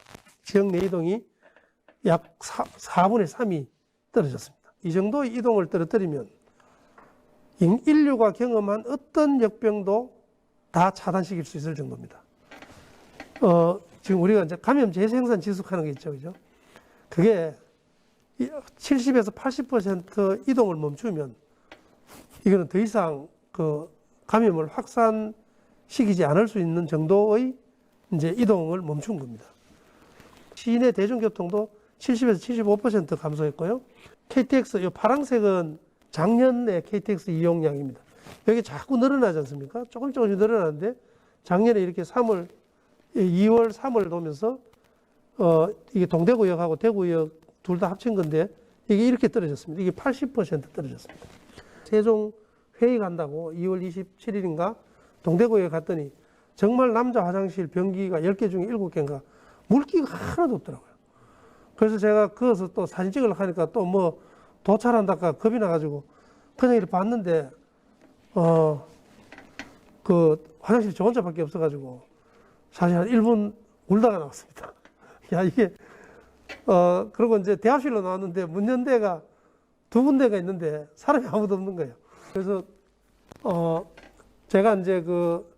지역 내이동이 약 4분의 3이 떨어졌습니다. 이 정도의 이동을 떨어뜨리면 인류가 경험한 어떤 역병도 다 차단시킬 수 있을 정도입니다. 지금 우리가 이제 감염 재생산 지속하는 게 있죠, 그죠? 그게 70에서 80% 이동을 멈추면 이거는 더 이상 감염을 확산시키지 않을 수 있는 정도의 이제 이동을 멈춘 겁니다. 시내 대중교통도 70에서 75% 감소했고요. KTX, 이 파란색은 작년에 KTX 이용량입니다. 여기 자꾸 늘어나지 않습니까? 조금씩 늘어나는데 작년에 이렇게 2월, 3월 오면서 이게 동대구역하고 대구역 둘 다 합친 건데 이게 이렇게 떨어졌습니다. 이게 80% 떨어졌습니다. 세종 회의 간다고 2월 27일인가 동대구에 갔더니 정말 남자 화장실 변기가 10개 중에 7개인가 물기가 하나도 없더라고요. 그래서 제가 거기서 또 사진 찍으려고 하니까 또 뭐 도찰한다까 겁이 나가지고 그냥 이렇게 봤는데, 그 화장실이 저 혼자밖에 없어가지고 사실 한 1분 울다가 나왔습니다. 야, 이게, 그리고 이제 대합실로 나왔는데 문 연 데가 2군데가 있는데 사람이 아무도 없는 거예요. 그래서, 제가 이제 그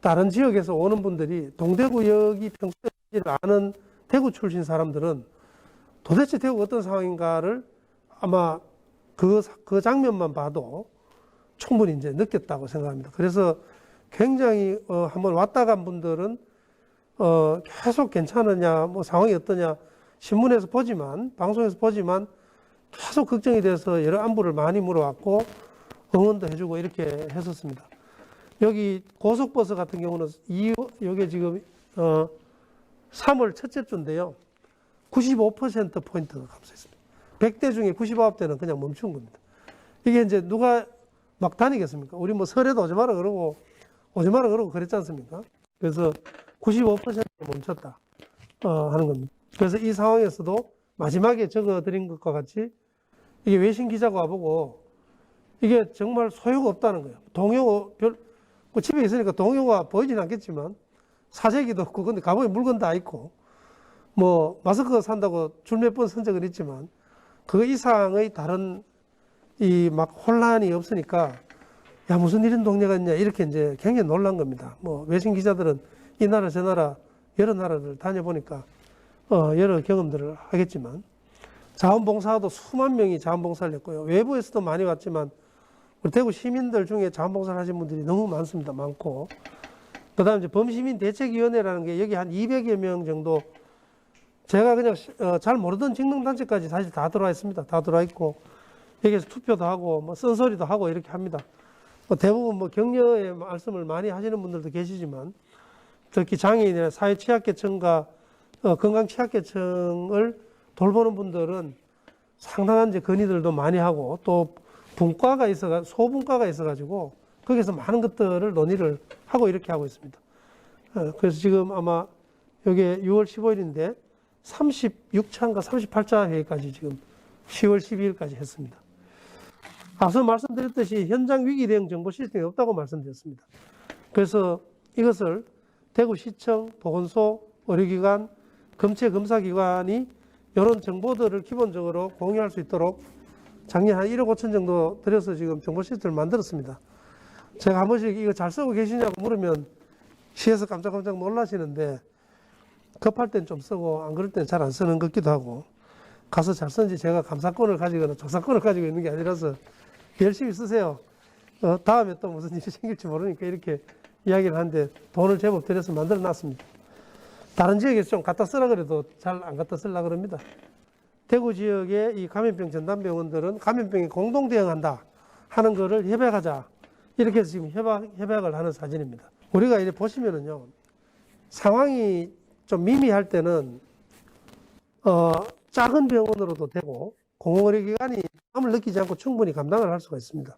다른 지역에서 오는 분들이 동대구역이 평소에 아는 대구 출신 사람들은 도대체 대구가 어떤 상황인가를 아마 그 장면만 봐도 충분히 이제 느꼈다고 생각합니다. 그래서 굉장히, 한번 왔다 간 분들은, 계속 괜찮으냐, 뭐 상황이 어떠냐, 신문에서 보지만, 방송에서 보지만 계속 걱정이 돼서 여러 안부를 많이 물어왔고, 응원도 해주고 이렇게 했었습니다. 여기 고속버스 같은 경우는 이게 지금 3월 첫째 주인데요. 95%포인트가 감소했습니다. 100대 중에 99대는 그냥 멈춘 겁니다. 이게 이제 누가 막 다니겠습니까? 우리 뭐 설에도 오지 마라 그러고 그랬지 않습니까? 그래서 95%가 멈췄다 하는 겁니다. 그래서 이 상황에서도 마지막에 적어드린 것과 같이 이게 외신 기자가 와보고 이게 정말 소요가 없다는 거예요. 동요 뭐 집에 있으니까 동요가 보이진 않겠지만 사재기도 없고 근데 가보니 물건 다 있고 뭐 마스크 산다고 줄 몇 번 선 적은 있지만 그 이상의 다른 이 막 혼란이 없으니까 야 무슨 이런 동네가 있냐 이렇게 이제 굉장히 놀란 겁니다. 뭐 외신 기자들은 이 나라 저 나라 여러 나라를 다녀보니까 여러 경험들을 하겠지만 자원봉사도 수만 명이 자원봉사를 했고요. 외부에서도 많이 왔지만 우리 대구 시민들 중에 자원봉사를 하신 분들이 너무 많습니다. 많고 그 다음에 이제 범시민대책위원회라는 게 여기 한 200여 명 정도 제가 그냥 잘 모르던 직능단체까지 사실 다 들어와 있습니다. 다 들어와 있고 여기서 투표도 하고 뭐 쓴소리도 하고 이렇게 합니다. 뭐 대부분 뭐 격려의 말씀을 많이 하시는 분들도 계시지만 특히 장애인이나 사회취약계층과 건강취약계층을 돌보는 분들은 상당한 이제 건의들도 많이 하고 또 분과가 소분과가 있어가지고 거기서 많은 것들을 논의를 하고 이렇게 하고 있습니다. 그래서 지금 아마 이게 6월 15일인데 36차인가 38차 회의까지 지금 10월 12일까지 했습니다. 앞서 말씀드렸듯이 현장 위기 대응 정보 시스템이 없다고 말씀드렸습니다. 그래서 이것을 대구시청, 보건소, 의료기관, 검체 검사기관이 이런 정보들을 기본적으로 공유할 수 있도록 작년 한 1억 5천 정도 들여서 지금 정보 시스템을 만들었습니다. 제가 한 번씩 이거 잘 쓰고 계시냐고 물으면 시에서 깜짝깜짝 놀라시는데 급할 땐 좀 쓰고 안 그럴 땐 잘 안 쓰는 것 같기도 하고 가서 잘 쓰는지 제가 감사권을 가지거나 조사권을 가지고 있는 게 아니라서 열심히 쓰세요. 다음에 또 무슨 일이 생길지 모르니까 이렇게 이야기를 하는데 돈을 제법 들여서 만들어 놨습니다. 다른 지역에서 좀 갖다 쓰라 그래도 잘 안 갖다 쓰려고 그럽니다. 대구 지역의 이 감염병 전담병원들은 감염병에 공동 대응한다 하는 거를 협약하자. 이렇게 해서 지금 협약을 하는 사진입니다. 우리가 이렇게 보시면은요, 상황이 좀 미미할 때는, 작은 병원으로도 되고, 공공의료기관이 부담을 느끼지 않고 충분히 감당을 할 수가 있습니다.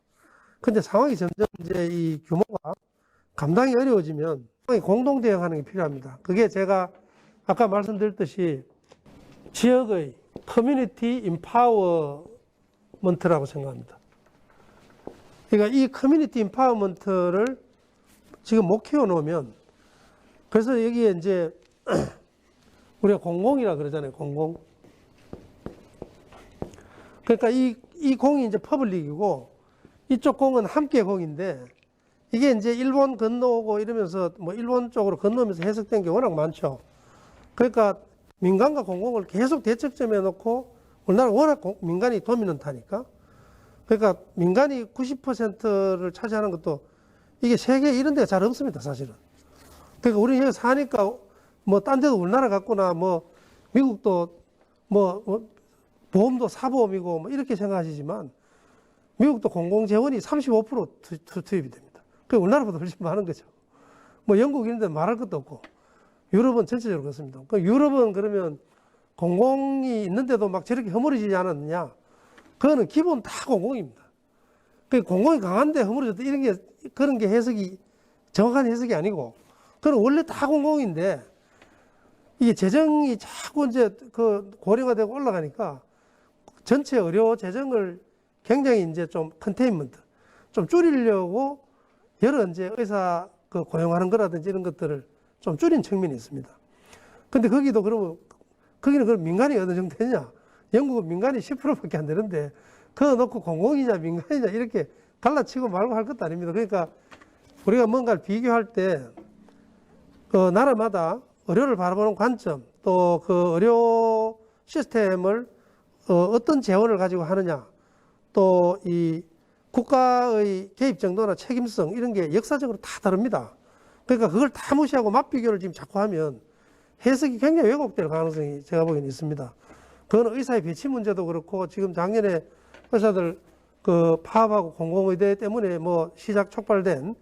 근데 상황이 점점 이제 이 규모가 감당이 어려워지면 공동 대응하는 게 필요합니다. 그게 제가 아까 말씀드렸듯이 지역의 커뮤니티 임파워먼트라고 생각합니다. 그러니까 이 커뮤니티 임파워먼트를 지금 못 키워놓으면 그래서 여기에 이제 우리가 공공이라 그러잖아요. 공공. 그러니까 이 공이 이제 퍼블릭이고 이쪽 공은 함께 공인데 이게 이제 일본 건너오고 이러면서 뭐 일본 쪽으로 건너면서 해석된 게 워낙 많죠. 그러니까 민간과 공공을 계속 대척점에 놓고 우리나라 워낙 민간이 도미넌트하니까 그러니까 민간이 90%를 차지하는 것도 이게 세계 이런 데가 잘 없습니다, 사실은. 그러니까 우리 여기 사니까 뭐 딴 데도 우리나라 같구나, 뭐 미국도 뭐 보험도 사보험이고 뭐 이렇게 생각하시지만 미국도 공공재원이 35% 투입이 됩니다. 그 우리나라보다 훨씬 많은 거죠. 뭐 영국 이런 데 말할 것도 없고 유럽은 전체적으로 그렇습니다. 그 유럽은 그러면 공공이 있는데도 막 저렇게 허물어지지 않았느냐? 그거는 기본 다 공공입니다. 그 공공이 강한데 허물어졌다 이런 게 그런 게 해석이 정확한 해석이 아니고 그건 원래 다 공공인데 이게 재정이 자꾸 이제 그 고령화 되고 올라가니까 전체 의료 재정을 굉장히 이제 좀 컨테인먼트 좀 줄이려고 여러 이제 의사 그 고용하는 거라든지 이런 것들을 좀 줄인 측면이 있습니다. 근데 거기도 그러면 거기는 그럼 민간이 어느 정도 되냐? 영국은 민간이 10%밖에 안 되는데 그거 놓고 공공이냐 민간이냐 이렇게 갈라치고 말고 할 것도 아닙니다. 그러니까 우리가 뭔가를 비교할 때 그 나라마다 의료를 바라보는 관점 또 그 의료 시스템을 어떤 재원을 가지고 하느냐 또 이 국가의 개입 정도나 책임성 이런 게 역사적으로 다 다릅니다. 그러니까 그걸 다 무시하고 맞비교를 지금 자꾸 하면 해석이 굉장히 왜곡될 가능성이 제가 보기에는 있습니다. 그건 의사의 배치 문제도 그렇고 지금 작년에 의사들 그 파업하고 공공의대 때문에 뭐 시작 촉발된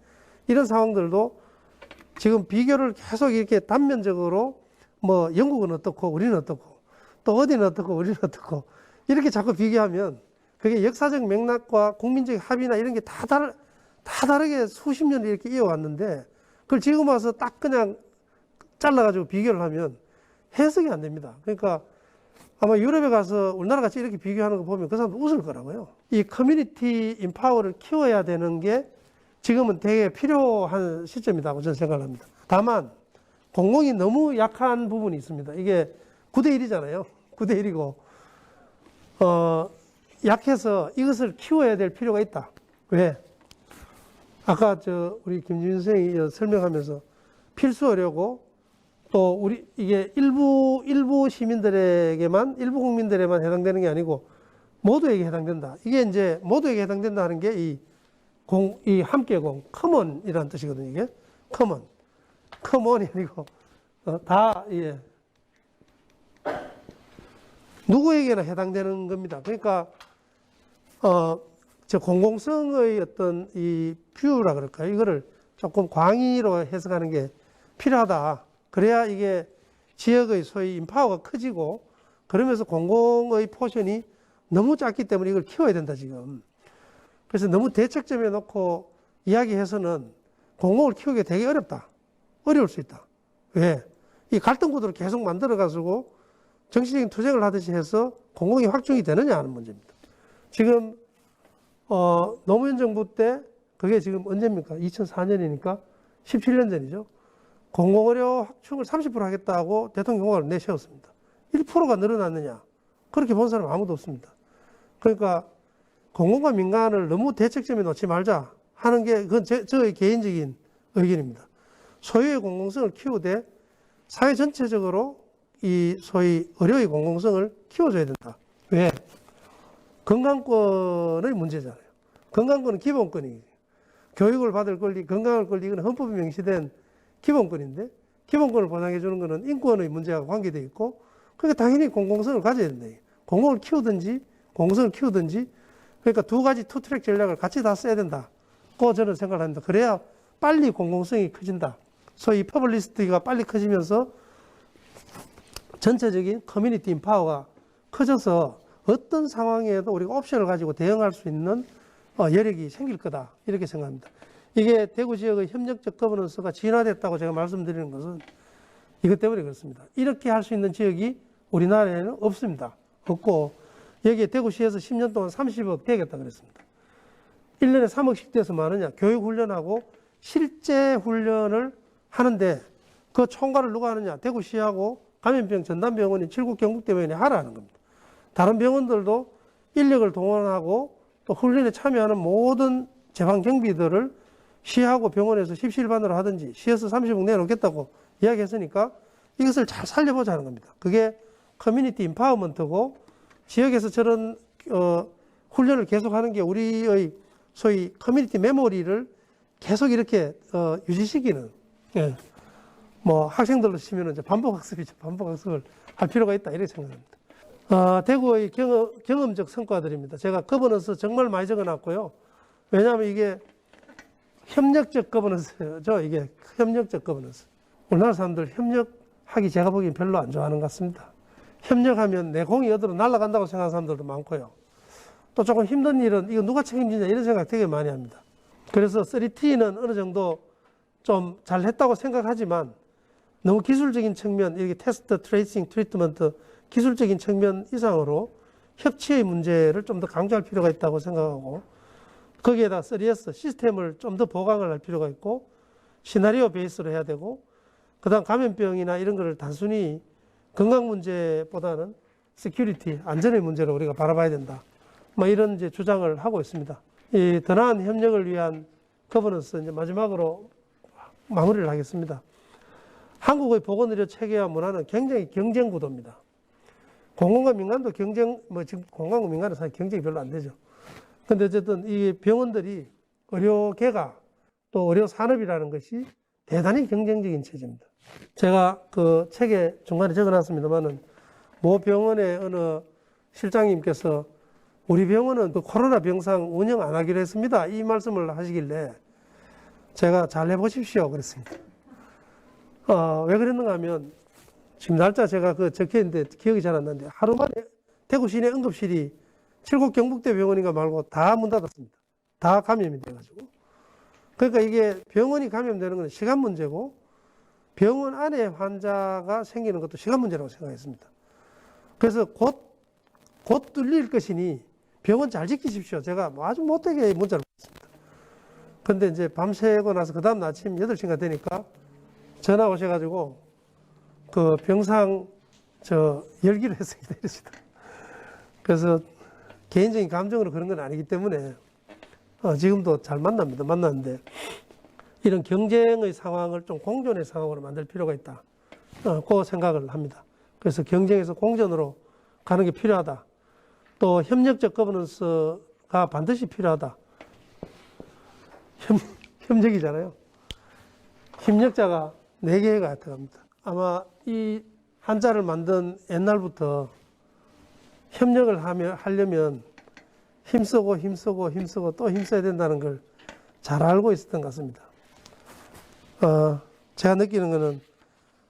이런 상황들도 지금 비교를 계속 이렇게 단면적으로 뭐 영국은 어떻고 우리는 어떻고 또 어디는 어떻고 우리는 어떻고 이렇게 자꾸 비교하면 그게 역사적 맥락과 국민적 합의나 이런 게 다 다르게 수십 년을 이렇게 이어왔는데 그걸 지금 와서 딱 그냥 잘라가지고 비교를 하면 해석이 안 됩니다. 그러니까 아마 유럽에 가서 우리나라 같이 이렇게 비교하는 거 보면 그 사람도 웃을 거라고요. 이 커뮤니티 인파워를 키워야 되는 게 지금은 되게 필요한 시점이라고 저는 생각을 합니다. 다만 공공이 너무 약한 부분이 있습니다. 이게 9대1이잖아요. 9대1이고 약해서 이것을 키워야 될 필요가 있다. 왜? 아까 우리 김진준 선생님이 설명하면서 필수 의료고 또 우리 이게 일부 시민들에게만 일부 국민들에만 해당되는 게 아니고 모두에게 해당된다. 이게 이제 모두에게 해당된다는 게 이 함께공 커먼이라는 뜻이거든요. 이게 커먼이 아니고 다 예. 누구에게나 해당되는 겁니다. 그러니까 저 공공성의 어떤 이 뷰라 그럴까요? 이거를 조금 광의로 해석하는 게 필요하다. 그래야 이게 지역의 소위 인파워가 커지고 그러면서 공공의 포션이 너무 작기 때문에 이걸 키워야 된다 지금. 그래서 너무 대책점에 놓고 이야기해서는 공공을 키우기 되게 어렵다. 어려울 수 있다. 왜? 이 갈등 구도를 계속 만들어가지고 정치적인 투쟁을 하듯이 해서 공공이 확충이 되느냐 하는 문제입니다. 지금 노무현 정부 때 그게 지금 언제입니까? 2004년이니까 17년 전이죠. 공공의료 확충을 30% 하겠다고 대통령 공약을 내세웠습니다. 1%가 늘어났느냐? 그렇게 본 사람 아무도 없습니다. 그러니까 공공과 민간을 너무 대책점에 놓지 말자 하는 게 그건 저의 개인적인 의견입니다. 소유의 공공성을 키우되 사회 전체적으로 이 소위 의료의 공공성을 키워줘야 된다. 왜? 건강권의 문제잖아요. 건강권은 기본권이에요. 교육을 받을 권리, 건강할 권리, 이건 헌법에 명시된 기본권인데 기본권을 보장해 주는 것은 인권의 문제와 관계되어 있고 그러니까 당연히 공공성을 가져야 된다. 공공을 키우든지 공공성을 키우든지 그러니까 두 가지 투트랙 전략을 같이 다 써야 된다고 저는 생각을 합니다. 그래야 빨리 공공성이 커진다. 소위 퍼블리시티가 빨리 커지면서 전체적인 커뮤니티 인파워가 커져서 어떤 상황에도 우리가 옵션을 가지고 대응할 수 있는 여력이 생길 거다. 이렇게 생각합니다. 이게 대구 지역의 협력적 거버넌스가 진화됐다고 제가 말씀드리는 것은 이것 때문에 그렇습니다. 이렇게 할 수 있는 지역이 우리나라에는 없습니다. 없고 여기에 대구시에서 10년 동안 30억 되겠다 그랬습니다. 1년에 3억씩 돼서 많으냐? 교육훈련하고 실제 훈련을 하는데 그 총괄을 누가 하느냐? 대구시하고 감염병 전담병원인 칠곡경북대병원이 하라는 겁니다. 다른 병원들도 인력을 동원하고 또 훈련에 참여하는 모든 재방 경비들을 시하고 병원에서 십시일반으로 하든지 시에서 30억 내놓겠다고 이야기했으니까 이것을 잘 살려보자는 겁니다. 그게 커뮤니티 인파워먼트고 지역에서 저런 훈련을 계속하는 게 우리의 소위 커뮤니티 메모리를 계속 이렇게 유지시키는 예. 뭐 학생들로 치면 이제 반복학습이죠. 반복학습을 할 필요가 있다 이렇게 생각합니다. 대구의 경험적 성과들입니다. 제가 거버넌스 정말 많이 적어놨고요. 왜냐하면 이게 협력적 거버넌스죠. 이게 협력적 거버넌스. 우리나라 사람들 협력하기 제가 보기엔 별로 안 좋아하는 것 같습니다. 협력하면 내 공이 어디로 날아간다고 생각하는 사람들도 많고요. 또 조금 힘든 일은 이거 누가 책임지냐 이런 생각 되게 많이 합니다. 그래서 3T는 어느 정도 좀 잘했다고 생각하지만 너무 기술적인 측면, 이렇게 테스트, 트레이싱, 트리트먼트 기술적인 측면 이상으로 협치의 문제를 좀 더 강조할 필요가 있다고 생각하고 거기에다 3S 시스템을 좀 더 보강을 할 필요가 있고 시나리오 베이스로 해야 되고 그다음 감염병이나 이런 거를 단순히 건강 문제보다는 시큐리티, 안전의 문제로 우리가 바라봐야 된다. 뭐 이런 이제 주장을 하고 있습니다. 이 더 나은 협력을 위한 거버넌스 이제 마지막으로 마무리를 하겠습니다. 한국의 보건의료 체계와 문화는 굉장히 경쟁 구도입니다. 공공과 민간도 경쟁, 뭐 지금 공공과 민간은 사실 경쟁이 별로 안 되죠. 근데 어쨌든 이 병원들이 의료계가 또 의료 산업이라는 것이 대단히 경쟁적인 체제입니다. 제가 그 책에 중간에 적어놨습니다만은 모 병원의 어느 실장님께서 우리 병원은 그 코로나 병상 운영 안 하기로 했습니다. 이 말씀을 하시길래 제가 잘 해보십시오. 그랬습니다. 왜 그랬는가 하면 지금 날짜 제가 그 적혀 있는데 기억이 잘 안 나는데 하루 만에 대구 시내 응급실이 7구 경북대 병원인가 말고 다 문 닫았습니다. 다 감염이 돼가지고. 그러니까 이게 병원이 감염되는 건 시간 문제고 병원 안에 환자가 생기는 것도 시간 문제라고 생각했습니다. 그래서 곧 뚫릴 것이니 병원 잘 지키십시오. 제가 아주 못되게 문자를 보냈습니다. 근데 이제 밤새고 나서 그 다음 아침 8시가 되니까 전화 오셔가지고 그 병상 열기로 했습니다. 이러시다. 그래서 개인적인 감정으로 그런 건 아니기 때문에 지금도 잘 만났는데 이런 경쟁의 상황을 좀 공존의 상황으로 만들 필요가 있다. 그 생각을 합니다. 그래서 경쟁에서 공존으로 가는 게 필요하다. 또 협력적 거버넌스가 반드시 필요하다. 협력이잖아요. 협력자가 4개가 들어갑니다. 아마 이 한자를 만든 옛날부터 협력을 하려면 힘쓰고 또 힘써야 된다는 걸 잘 알고 있었던 것 같습니다. 제가 느끼는 거는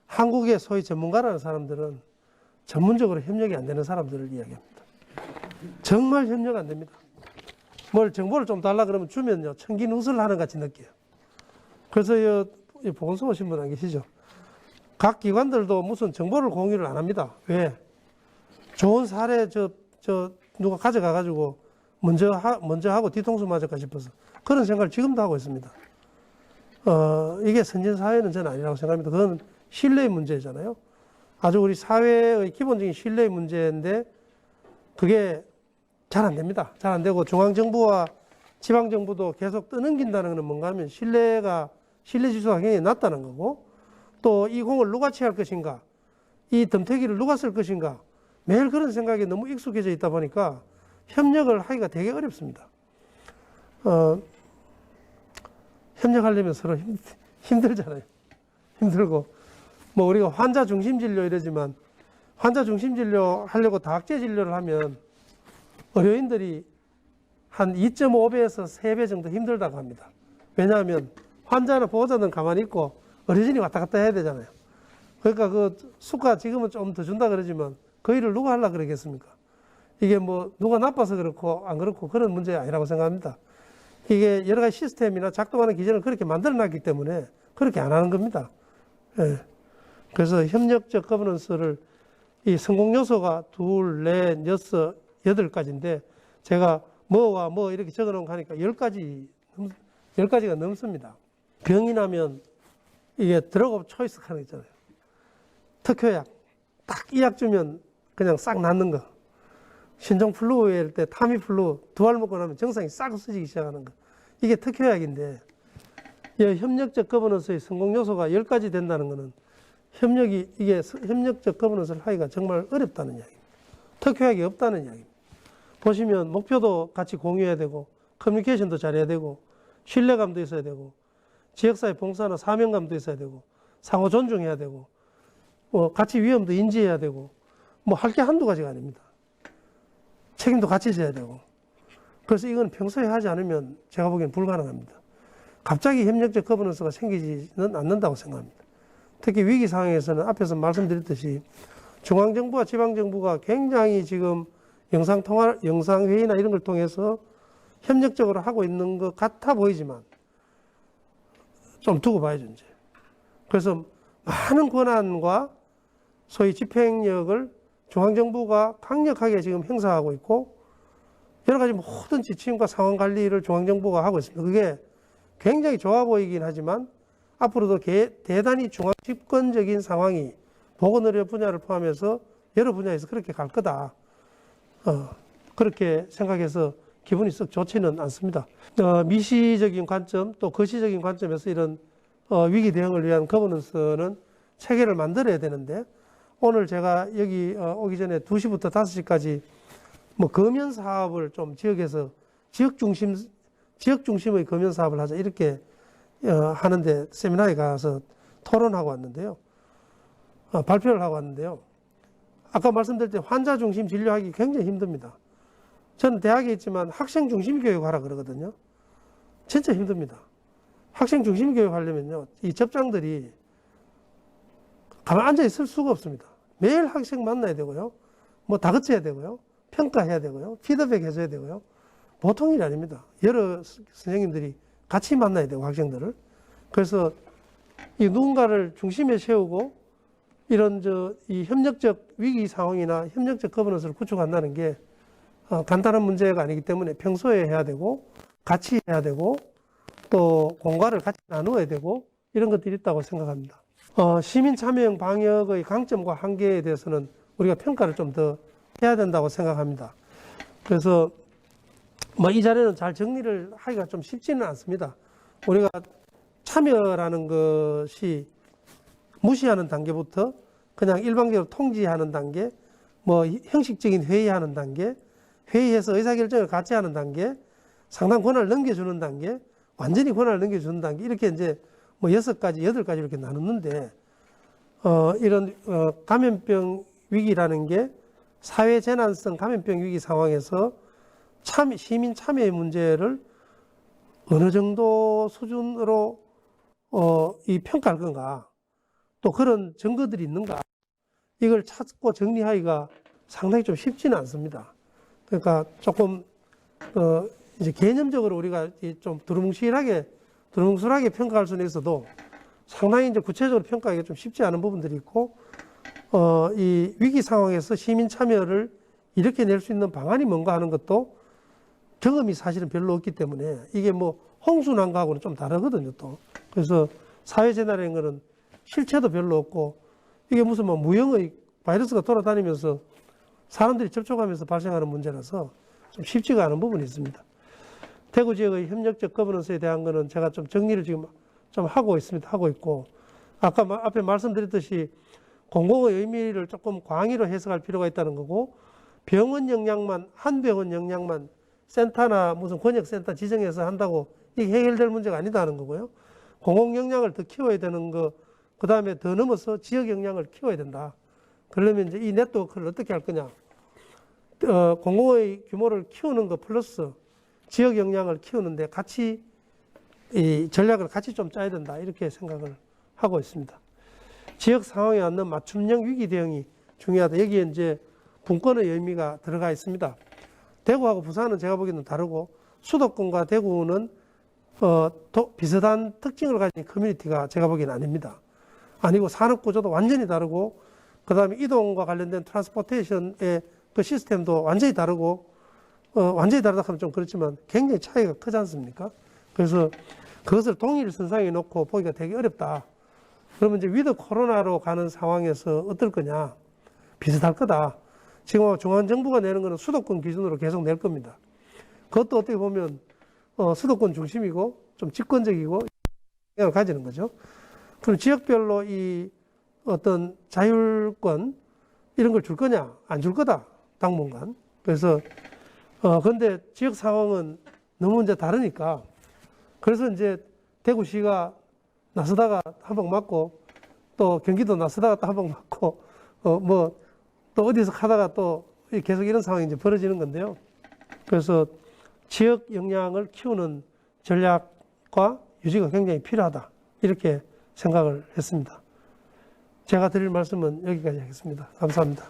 한국의 소위 전문가라는 사람들은 전문적으로 협력이 안 되는 사람들을 이야기합니다. 정말 협력 안 됩니다. 뭘 정보를 좀 달라 그러면 주면요 청기누설 하는 같이 느껴요. 그래서 보건소 오신 분 안 계시죠? 각 기관들도 무슨 정보를 공유를 안 합니다. 왜? 좋은 사례 누가 가져가 가지고 먼저 하고 뒤통수 맞을까 싶어서 그런 생각을 지금도 하고 있습니다. 이게 선진 사회는 저는 아니라고 생각합니다. 그건 신뢰의 문제잖아요. 아주 우리 사회의 기본적인 신뢰의 문제인데 그게 잘 안 됩니다. 잘 안 되고 중앙정부와 지방정부도 계속 떠넘긴다는 것은 뭔가 하면 신뢰 지수가 굉장히 낮다는 거고 또 이 공을 누가 취할 것인가 이 덤태기를 누가 쓸 것인가 매일 그런 생각에 너무 익숙해져 있다 보니까 협력을 하기가 되게 어렵습니다. 협력하려면 서로 힘들잖아요. 힘들고 뭐 우리가 환자 중심 진료 이러지만 환자 중심 진료 하려고 다학제 진료를 하면 의료인들이 한 2.5배에서 3배 정도 힘들다고 합니다. 왜냐하면 환자나 보호자는 가만히 있고 의료진이 왔다 갔다 해야 되잖아요. 그러니까 그 수가 지금은 좀 더 준다 그러지만 그 일을 누가 하려고 그러겠습니까? 이게 뭐 누가 나빠서 그렇고 안 그렇고 그런 문제 아니라고 생각합니다. 이게 여러 가지 시스템이나 작동하는 기준을 그렇게 만들어 놨기 때문에 그렇게 안 하는 겁니다. 예. 그래서 협력적 거버넌스를 이 성공 요소가 2, 4, 6, 8가지인데 제가 뭐와 뭐 이렇게 적어 놓은 거 하니까 10가지가 넘습니다. 병이 나면 이게 드러그 오브 초이스 하는 거 있잖아요. 특효약. 딱 이 약 주면 그냥 싹 낫는 거. 신종플루일 때 타미플루 2알 먹고 나면 증상이 싹 없어지기 시작하는 거. 이게 특효약인데 협력적 거버넌스의 성공 요소가 10가지 된다는 것은 이게 협력적 거버넌스를 하기가 정말 어렵다는 이야기입니다. 특효약이 없다는 이야기입니다. 보시면 목표도 같이 공유해야 되고 커뮤니케이션도 잘해야 되고 신뢰감도 있어야 되고 지역사회 봉사나 사명감도 있어야 되고 상호 존중해야 되고 같이 위험도 인지해야 되고 뭐 할 게 한두 가지가 아닙니다. 책임도 같이 져야 되고 그래서 이건 평소에 하지 않으면 제가 보기엔 불가능합니다. 갑자기 협력적 거버넌스가 생기지는 않는다고 생각합니다. 특히 위기 상황에서는 앞에서 말씀드렸듯이 중앙정부와 지방정부가 굉장히 지금 영상회의나 이런 걸 통해서 협력적으로 하고 있는 것 같아 보이지만 좀 두고 봐야죠, 이제. 그래서 많은 권한과 소위 집행력을 중앙정부가 강력하게 지금 행사하고 있고 여러 가지 모든 지침과 상황 관리를 중앙정부가 하고 있습니다. 그게 굉장히 좋아 보이긴 하지만 앞으로도 대단히 중앙 집권적인 상황이 보건의료 분야를 포함해서 여러 분야에서 그렇게 갈 거다. 그렇게 생각해서 기분이 썩 좋지는 않습니다. 미시적인 관점 또 거시적인 관점에서 이런 위기 대응을 위한 거버넌스는 체계를 만들어야 되는데 오늘 제가 여기 오기 전에 2시부터 5시까지 뭐 거면 사업을 좀 지역에서 지역 중심의 거면 사업을 하자 이렇게 하는데 세미나에 가서 토론하고 왔는데요. 발표를 하고 왔는데요. 아까 말씀드릴 때 환자 중심 진료하기 굉장히 힘듭니다. 저는 대학에 있지만 학생 중심 교육하라 그러거든요. 진짜 힘듭니다. 학생 중심 교육하려면요. 이 접장들이 가만 앉아 있을 수가 없습니다. 매일 학생 만나야 되고요. 뭐 다그쳐야 되고요. 평가해야 되고요. 피드백 해줘야 되고요. 보통 일이 아닙니다. 여러 선생님들이 같이 만나야 되고 학생들을. 그래서 이 누군가를 중심에 세우고 이런 이 협력적 위기 상황이나 협력적 거버넌스를 구축한다는 게 간단한 문제가 아니기 때문에 평소에 해야 되고 같이 해야 되고 또 공과를 같이 나누어야 되고 이런 것들이 있다고 생각합니다. 시민 참여형 방역의 강점과 한계에 대해서는 우리가 평가를 좀 더 해야 된다고 생각합니다. 그래서 뭐 이 자리는 잘 정리를 하기가 좀 쉽지는 않습니다. 우리가 참여라는 것이 무시하는 단계부터 그냥 일방적으로 통지하는 단계, 뭐 형식적인 회의하는 단계, 회의해서 의사결정을 같이 하는 단계, 상당 권한을 넘겨주는 단계, 완전히 권한을 넘겨주는 단계, 이렇게 이제 뭐 6가지, 8가지 이렇게 나눴는데, 이런, 감염병 위기라는 게 사회 재난성 감염병 위기 상황에서 시민 참여의 문제를 어느 정도 수준으로, 이 평가할 건가, 또 그런 증거들이 있는가, 이걸 찾고 정리하기가 상당히 좀 쉽지는 않습니다. 그러니까 조금, 이제 개념적으로 우리가 좀 두루뭉술하게 평가할 수는 있어도 상당히 이제 구체적으로 평가하기가 좀 쉽지 않은 부분들이 있고, 이 위기 상황에서 시민 참여를 이렇게 낼 수 있는 방안이 뭔가 하는 것도 경험이 사실은 별로 없기 때문에 이게 뭐 홍수난가하고는 좀 다르거든요, 또. 그래서 사회재난이라는 거는 실체도 별로 없고 이게 무슨 뭐 무형의 바이러스가 돌아다니면서 사람들이 접촉하면서 발생하는 문제라서 좀 쉽지가 않은 부분이 있습니다. 대구 지역의 협력적 거버넌스에 대한 거는 제가 좀 정리를 지금 좀 하고 있습니다. 하고 있고, 아까 앞에 말씀드렸듯이 공공의 의미를 조금 광의로 해석할 필요가 있다는 거고, 병원 역량만, 한 병원 역량만 센터나 무슨 권역센터 지정해서 한다고 이게 해결될 문제가 아니다는 거고요. 공공 역량을 더 키워야 되는 거, 그 다음에 더 넘어서 지역 역량을 키워야 된다. 그러려면 이제 이 네트워크를 어떻게 할 거냐. 공공의 규모를 키우는 거 플러스 지역 역량을 키우는데 같이 이 전략을 같이 좀 짜야 된다. 이렇게 생각을 하고 있습니다. 지역 상황에 맞는 맞춤형 위기 대응이 중요하다. 여기에 이제 분권의 의미가 들어가 있습니다. 대구하고 부산은 제가 보기에는 다르고 수도권과 대구는 비슷한 특징을 가진 커뮤니티가 제가 보기에는 아닙니다. 아니고 산업 구조도 완전히 다르고 그 다음에 이동과 관련된 트랜스포테이션의 그 시스템도 완전히 다르고 완전히 다르다 하면 좀 그렇지만 굉장히 차이가 크지 않습니까? 그래서 그것을 동일 선상에 놓고 보기가 되게 어렵다. 그러면 이제 위드 코로나로 가는 상황에서 어떨 거냐? 비슷할 거다. 지금 중앙정부가 내는 거는 수도권 기준으로 계속 낼 겁니다. 그것도 어떻게 보면 수도권 중심이고 좀 집권적이고 영향을 가지는 거죠. 그럼 지역별로 이 어떤 자율권 이런 걸 줄 거냐? 안 줄 거다. 당분간. 그래서 근데 지역 상황은 너무 이제 다르니까 그래서 이제 대구시가 나서다가 한 방 맞고 또 경기도 나서다가 또 한 방 맞고 뭐 또 어디서 가다가 또 계속 이런 상황이 이제 벌어지는 건데요. 그래서 지역 역량을 키우는 전략과 유지가 굉장히 필요하다. 이렇게 생각을 했습니다. 제가 드릴 말씀은 여기까지 하겠습니다. 감사합니다.